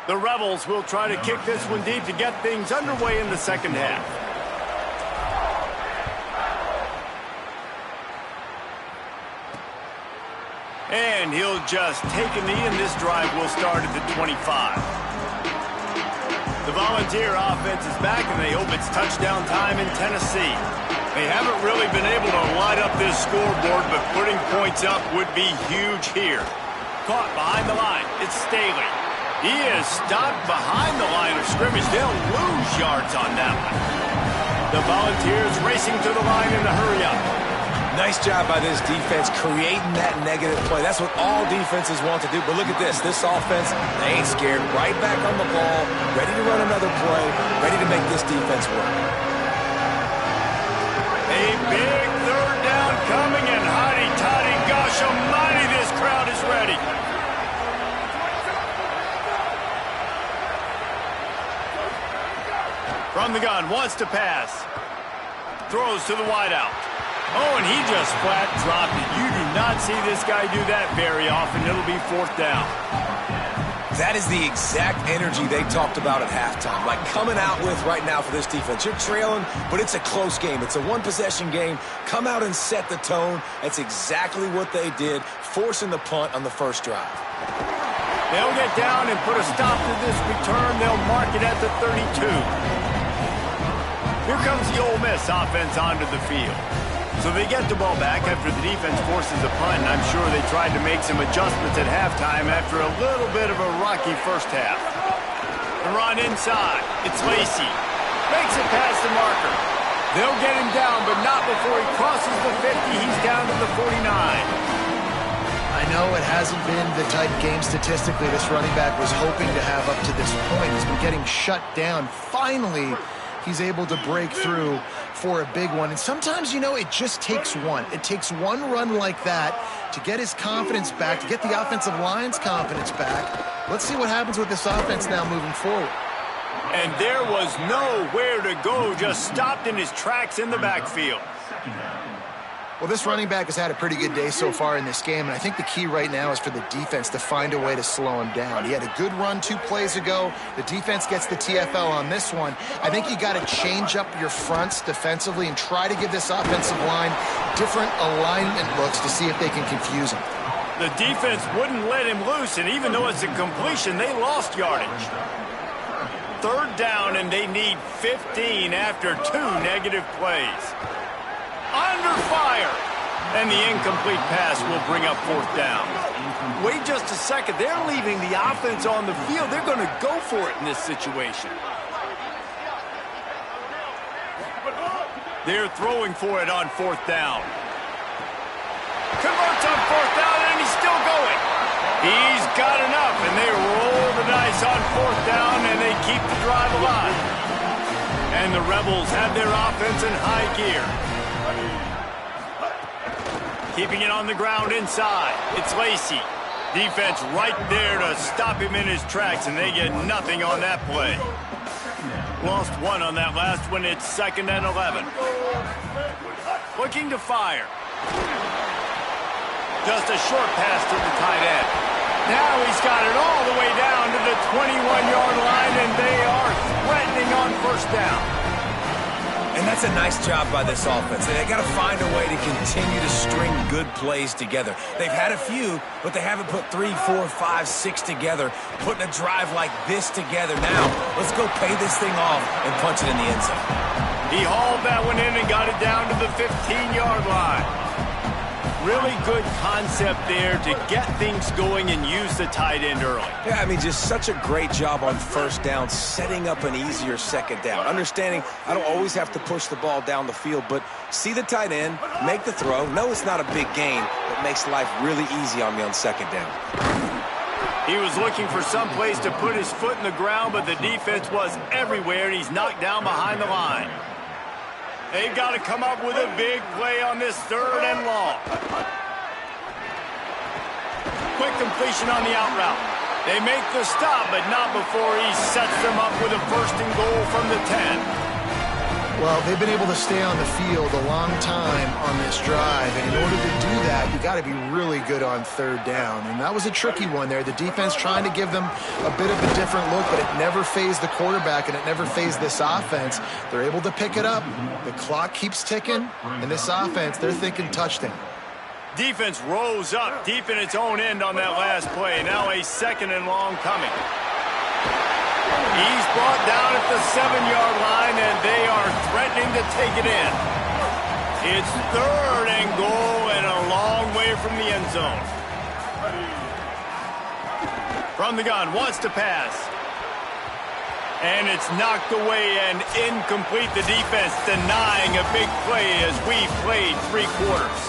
The Rebels will try to kick this one deep to get things underway in the second half. And he'll just take a knee, and this drive will start at the 25. The Volunteer offense is back, and they hope it's touchdown time in Tennessee. They haven't really been able to light up this scoreboard, but putting points up would be huge here. Caught behind the line. It's Staley. He is stopped behind the line of scrimmage. They'll lose yards on that one. The Volunteers racing to the line in the hurry-up. Nice job by this defense creating that negative play. That's what all defenses want to do. But look at this. This offense, they ain't scared. Right back on the ball, ready to run another play, ready to make this defense work. A big third down coming, and hotty-toddy, gosh almighty, this crowd is ready. From the gun, wants to pass. Throws to the wideout. Oh, and he just flat dropped it. You do not see this guy do that very often. It'll be fourth down. That is the exact energy they talked about at halftime. Like coming out with right now for this defense. You're trailing, but it's a close game. It's a one-possession game. Come out and set the tone. That's exactly what they did, forcing the punt on the first drive. They'll get down and put a stop to this return. They'll mark it at the 32. Here comes the Ole Miss offense onto the field. So they get the ball back after the defense forces a punt, and I'm sure they tried to make some adjustments at halftime after a little bit of a rocky first half. The run inside. It's Lacey. Makes it past the marker. They'll get him down, but not before he crosses the 50. He's down to the 49. I know it hasn't been the type game statistically this running back was hoping to have up to this point. He's been getting shut down. Finally, he's able to break through for a big one. And sometimes, you know, it just takes one. It takes one run like that to get his confidence back, to get the offensive line's confidence back. Let's see what happens with this offense now moving forward. And there was nowhere to go, just stopped in his tracks in the backfield. Well, this running back has had a pretty good day so far in this game, and I think the key right now is for the defense to find a way to slow him down. He had a good run 2 plays ago. The defense gets the TFL on this one. I think you got to change up your fronts defensively and try to give this offensive line different alignment looks to see if they can confuse him. The defense wouldn't let him loose, and even though it's a completion, they lost yardage. Third down, and they need 15 after 2 negative plays. Under fire, and the incomplete pass will bring up fourth down. Wait just a second. They're leaving the offense on the field. They're going to go for it in this situation. They're throwing for it on fourth down. Converts on fourth down, and he's still going. He's got enough, and they roll the dice on fourth down, and they keep the drive alive. And the Rebels have their offense in high gear. Keeping it on the ground inside. It's Lacey. Defense right there to stop him in his tracks, and they get nothing on that play. Lost 1 on that last one. It's 2nd and 11. Looking to fire. Just a short pass to the tight end. Now he's got it all the way down to the 21-yard line, and they are threatening on first down. And that's a nice job by this offense. They got to find a way to continue to string good plays together. They've had a few, but they haven't put 3, 4, 5, 6 together. Putting a drive like this together. Now, let's go pay this thing off and punch it in the end zone. He hauled that one in and got it down to the 15-yard line. Really good concept there to get things going and use the tight end early. Yeah, I mean, just such a great job on first down, setting up an easier second down. Understanding I don't always have to push the ball down the field, but see the tight end, make the throw. No, it's not a big gain, but makes life really easy on me on second down. He was looking for some place to put his foot in the ground, but the defense was everywhere, and he's knocked down behind the line. They've got to come up with a big play on this 3rd and long. Quick completion on the out route. They make the stop, but not before he sets them up with a 1st and goal from the 10. Well, they've been able to stay on the field a long time on this drive, and in order to do that, you got to be really good on third down. And that was a tricky one there. The defense trying to give them a bit of a different look, but it never fazed the quarterback, and it never fazed this offense. They're able to pick it up. The clock keeps ticking, and this offense, they're thinking touchdown. Defense rose up deep in its own end on that last play. Now a 2nd and long coming. He's brought down at the 7-yard line, and they are threatening to take it in. It's 3rd and goal and a long way from the end zone. From the gun, wants to pass. And it's knocked away and incomplete. The defense denying a big play as we played 3 quarters.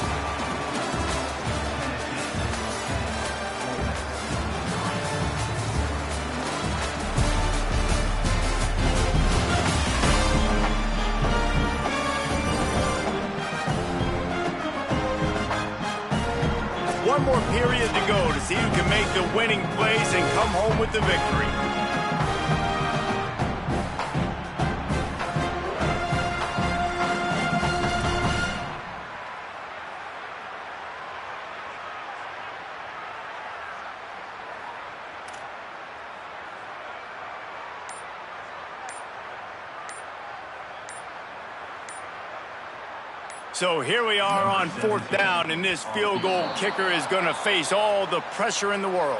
One more period to go to see who can make the winning plays and come home with the victory. So here we are on 4th down, and this field goal kicker is going to face all the pressure in the world.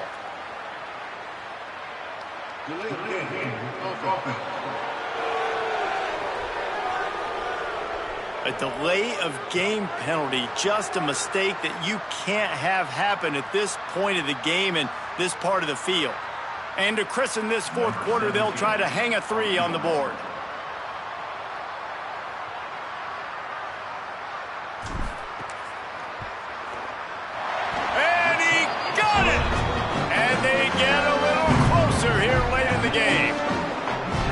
A delay of game penalty, just a mistake that you can't have happen at this point of the game and this part of the field. And to christen this 4th quarter, they'll try to hang a 3 on the board.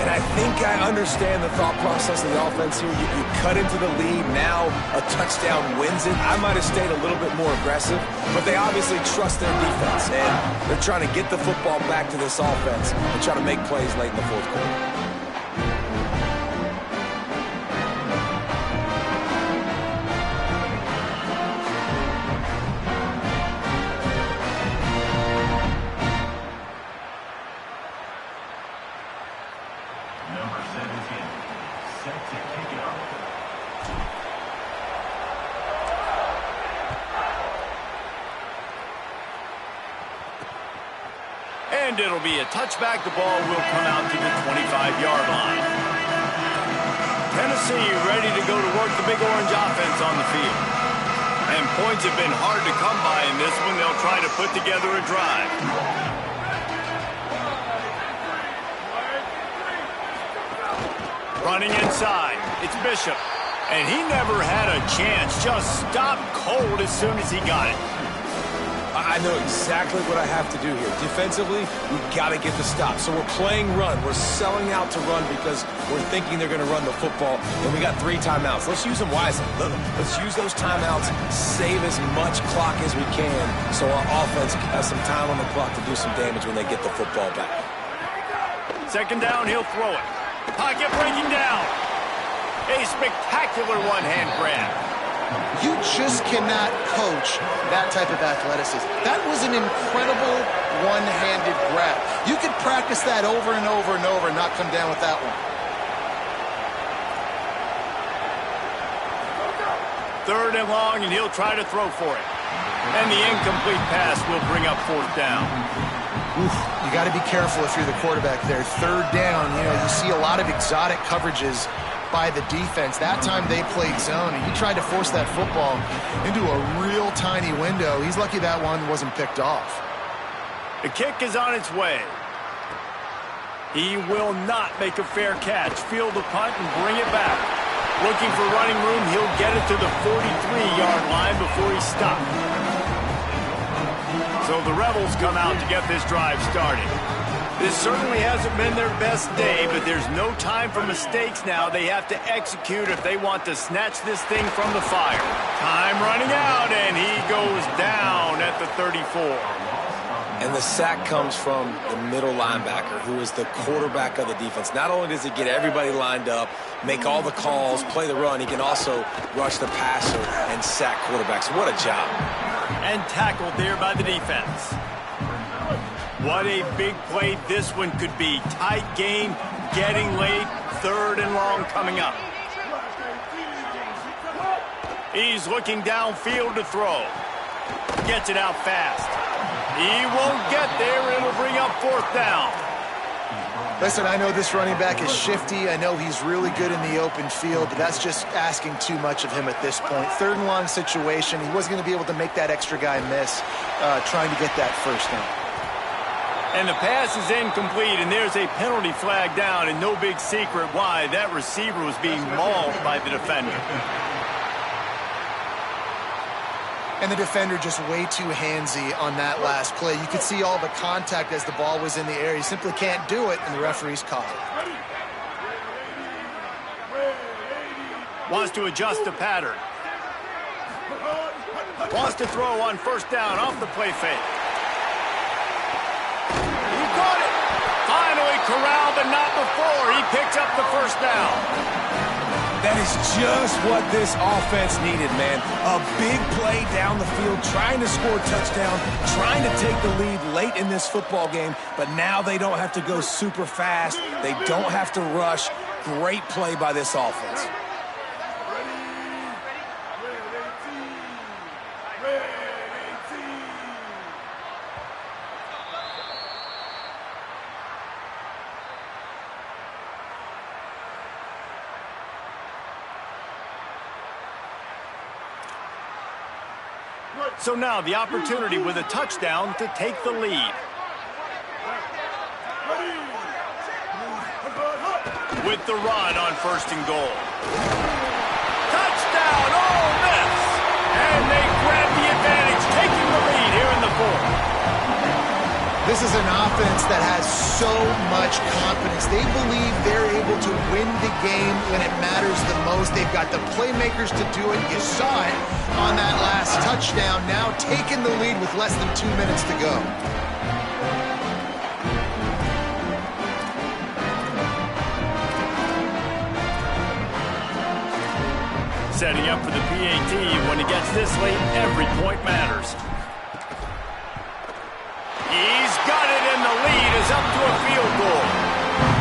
I think I understand the thought process of the offense here. You cut into the lead. Now a touchdown wins it. I might have stayed a little bit more aggressive, but they obviously trust their defense, and they're trying to get the football back to this offense and try to make plays late in the 4th quarter. And it'll be a touchback. The ball will come out to the 25-yard line. Tennessee ready to go to work the Big Orange offense on the field. And points have been hard to come by in this one. They'll try to put together a drive. Running inside, it's Bishop. And he never had a chance. Just stopped cold as soon as he got it. I know exactly what I have to do here. Defensively, we've got to get the stop. So we're playing run. We're selling out to run because we're thinking they're going to run the football. And we got 3 timeouts. Let's use them wisely. Let's use those timeouts, save as much clock as we can so our offense has some time on the clock to do some damage when they get the football back. 2nd down, he'll throw it. Pocket breaking down. A spectacular one-hand grab. You just cannot coach that type of athleticism. That was an incredible one-handed grab. You could practice that over and over and over and not come down with that one. 3rd and long, and he'll try to throw for it. And the incomplete pass will bring up 4th down. Oof, you got to be careful if you're the quarterback there. 3rd down, you see a lot of exotic coverages by the defense. That time they played zone, and he tried to force that football into a real tiny window. He's lucky that one wasn't picked off. The kick is on its way. He will not make a fair catch. Field the punt and bring it back. Looking for running room, he'll get it to the 43-yard line before he stopped. So the Rebels come out to get this drive started. This certainly hasn't been their best day, but there's no time for mistakes now. They have to execute if they want to snatch this thing from the fire. Time running out, and he goes down at the 34. And the sack comes from the middle linebacker, who is the quarterback of the defense. Not only does he get everybody lined up, make all the calls, play the run, he can also rush the passer and sack quarterbacks. What a job. And tackled there by the defense. What a big play this one could be. Tight game, getting late, 3rd and long coming up. He's looking downfield to throw. Gets it out fast. He won't get there. It'll bring up 4th down. Listen, I know this running back is shifty. I know he's really good in the open field, but that's just asking too much of him at this point. 3rd and long situation. He wasn't going to be able to make that extra guy miss trying to get that 1st down. And the pass is incomplete, and there's a penalty flag down, and no big secret why. That receiver was being mauled by the defender. And the defender just way too handsy on that last play. You could see all the contact as the ball was in the air. He simply can't do it, and the referee's called it. Wants to adjust the pattern. Wants to throw on 1st down off the play fake. He caught it. Finally corralled, but not before. He picks up the 1st down. That is just what this offense needed, man. A big play down the field, trying to score a touchdown, trying to take the lead late in this football game, but now they don't have to go super fast. They don't have to rush. Great play by this offense. So now the opportunity with a touchdown to take the lead. With the run on 1st and goal. Touchdown, Ole Miss! And they grab the advantage, taking the lead here in the 4th. This is an offense that has so much confidence. They believe they're able to win the game when it matters the most. They've got the playmakers to do it. You saw it on that last touchdown. Now taking the lead with less than 2 minutes to go. Setting up for the PAT. When he gets this late, every point matters. He's got it, and the lead is up to a field goal.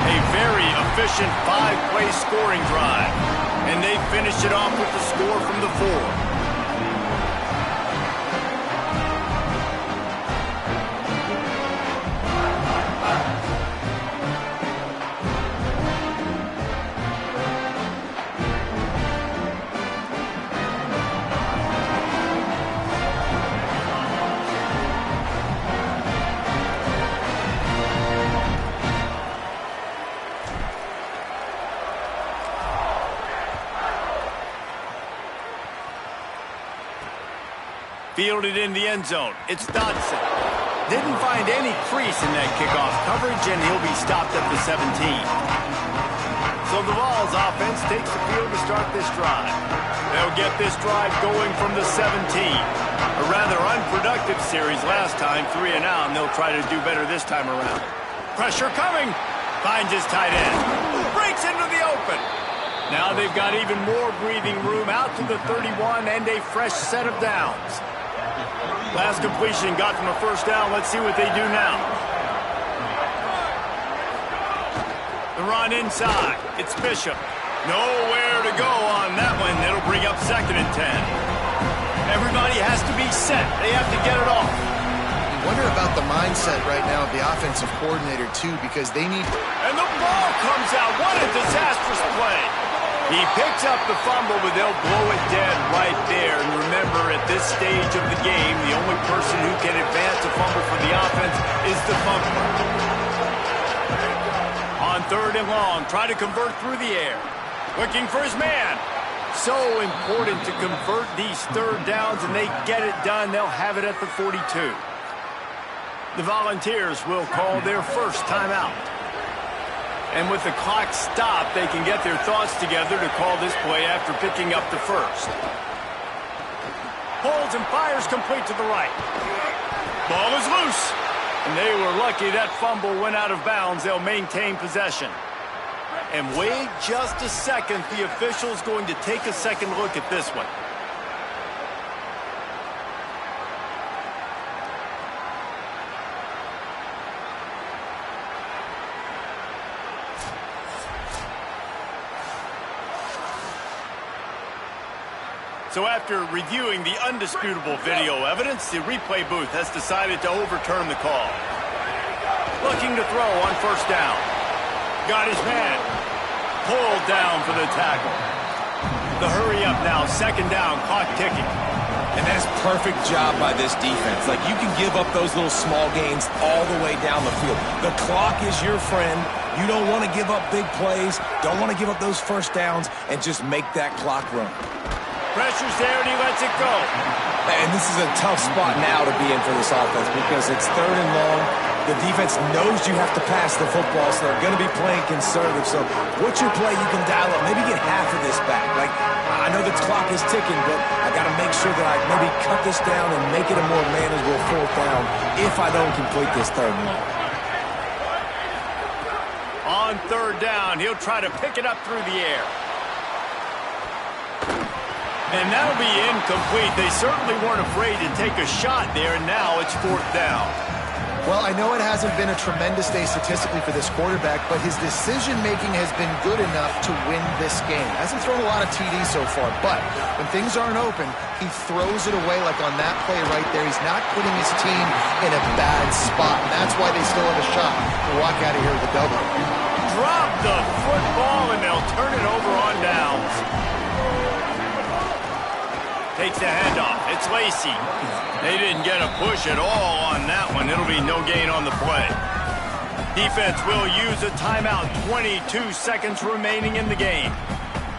A very efficient 5-play scoring drive. And they finish it off with the score from the 4. Fielded in the end zone. It's Dodson. Didn't find any crease in that kickoff coverage, and he'll be stopped at the 17. So the Vols offense takes the field to start this drive. They'll get this drive going from the 17. A rather unproductive series last time, 3 and out, and they'll try to do better this time around. Pressure coming. Finds his tight end. Breaks into the open. Now they've got even more breathing room out to the 31 and a fresh set of downs. Last completion got them a 1st down. Let's see what they do now. The run inside. It's Bishop. Nowhere to go on that one. It'll bring up 2nd and 10. Everybody has to be set. They have to get it off. I wonder about the mindset right now of the offensive coordinator, too, because they need... And the ball comes out. What a disastrous play. He picks up the fumble, but they'll blow it dead right there. And remember, at this stage of the game, the only person who can advance a fumble for the offense is the fumbler. On 3rd and long, try to convert through the air. Looking for his man. So important to convert these 3rd downs, and they get it done. They'll have it at the 42. The Volunteers will call their first timeout. And with the clock stopped, they can get their thoughts together to call this play after picking up the 1st. Holds and fires complete to the right. Ball is loose. And they were lucky that fumble went out of bounds. They'll maintain possession. And wait just a second. The official's going to take a second look at this one. So after reviewing the undisputable video evidence, the replay booth has decided to overturn the call. Looking to throw on first down. Got his man. Pulled down for the tackle. The hurry up now, second down, clock ticking. And that's perfect job by this defense. Like, you can give up those little small gains all the way down the field. The clock is your friend. You don't want to give up big plays. Don't want to give up those first downs and just make that clock run. Pressure's there, and he lets it go. And this is a tough spot now to be in for this offense because it's third and long. The defense knows you have to pass the football, so they're going to be playing conservative. So what's your play you can dial up? Maybe get half of this back. Like, I know the clock is ticking, but I got to make sure that I maybe cut this down and make it a more manageable fourth down if I don't complete this third and long. On third down, he'll try to pick it up through the air. And that'll be incomplete. They certainly weren't afraid to take a shot there, and now it's fourth down. Well, I know it hasn't been a tremendous day statistically for this quarterback, but his decision-making has been good enough to win this game. Hasn't thrown a lot of TDs so far, but when things aren't open, he throws it away like on that play right there. He's not putting his team in a bad spot, and that's why they still have a shot to walk out of here with a double. Drop the football, and they'll turn it over on downs. Takes the handoff. It's Lacey. They didn't get a push at all on that one. It'll be no gain on the play. Defense will use a timeout. 22 seconds remaining in the game.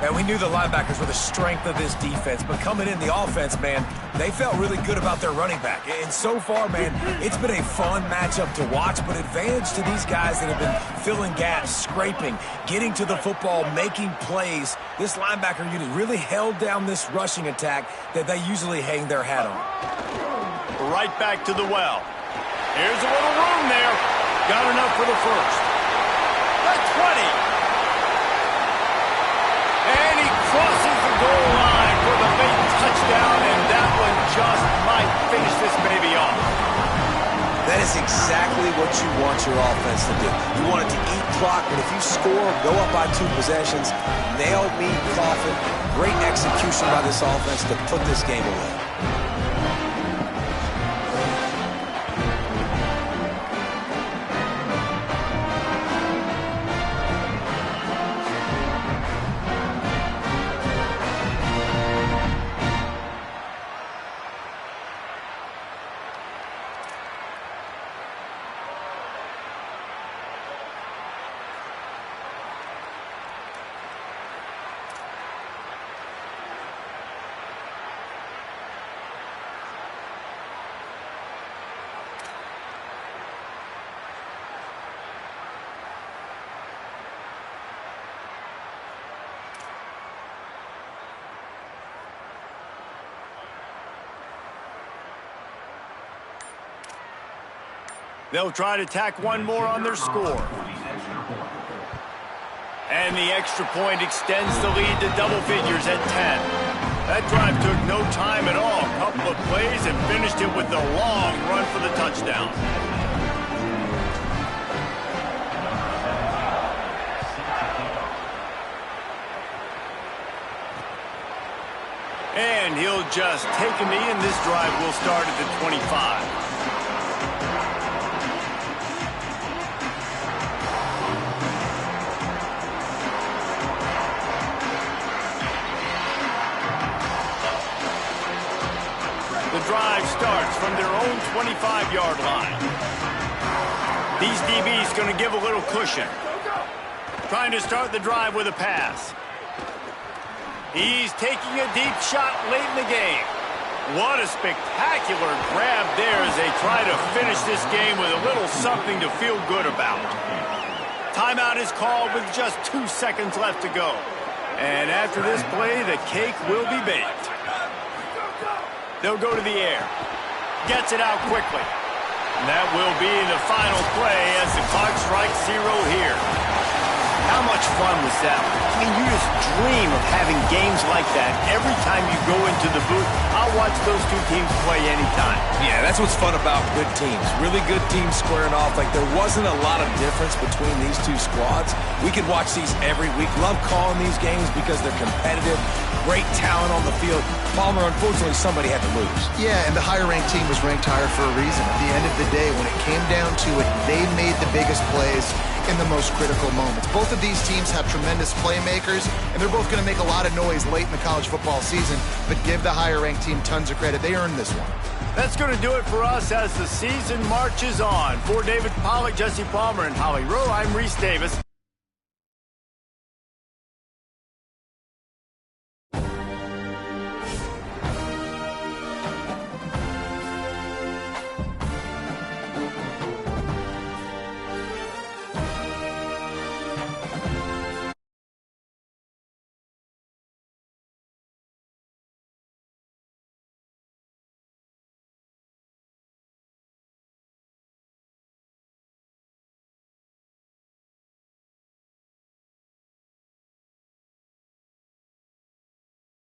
And we knew the linebackers were the strength of this defense, but coming in the offense, man, they felt really good about their running back. And so far, man, it's been a fun matchup to watch, but advantage to these guys that have been filling gaps, scraping, getting to the football, making plays. This linebacker unit really held down this rushing attack that they usually hang their hat on. Right back to the well. Here's a little room there. Got enough for the first. The 20. And he crosses the goal line for the big touchdown, and that one just might finish this baby off. That is exactly what you want your offense to do. You want it to eat clock, and if you score, go up by 2 possessions, nail, meet, coffin. Great execution by this offense to put this game away. They'll try to tack one more on their score. And the extra point extends the lead to double figures at 10. That drive took no time at all. A couple of plays and finished it with a long run for the touchdown. And he'll just take a knee, and this drive will start at the 25. Drive starts from their own 25-yard line. These DBs going to give a little cushion. Trying to start the drive with a pass. He's taking a deep shot late in the game. What a spectacular grab there as they try to finish this game with a little something to feel good about. Timeout is called with just 2 seconds left to go. And after this play, the cake will be baked. They'll go to the air. Gets it out quickly. And that will be the final play as the clock strikes 0 here. How much fun was that? I mean, you just dream of having games like that every time you go into the booth. I'll watch those two teams play anytime. Yeah, that's what's fun about good teams. Really good teams squaring off. Like, there wasn't a lot of difference between these two squads. We could watch these every week. Love calling these games because they're competitive. Great talent on the field. Palmer, unfortunately, somebody had to lose. Yeah, and the higher-ranked team was ranked higher for a reason. At the end of the day, when it came down to it, they made the biggest plays in the most critical moments. Both of these teams have tremendous playmakers, and they're both going to make a lot of noise late in the college football season, but give the higher-ranked team tons of credit. They earned this one. That's going to do it for us as the season marches on. For David Pollack, Jesse Palmer, and Holly Rowe, I'm Reese Davis.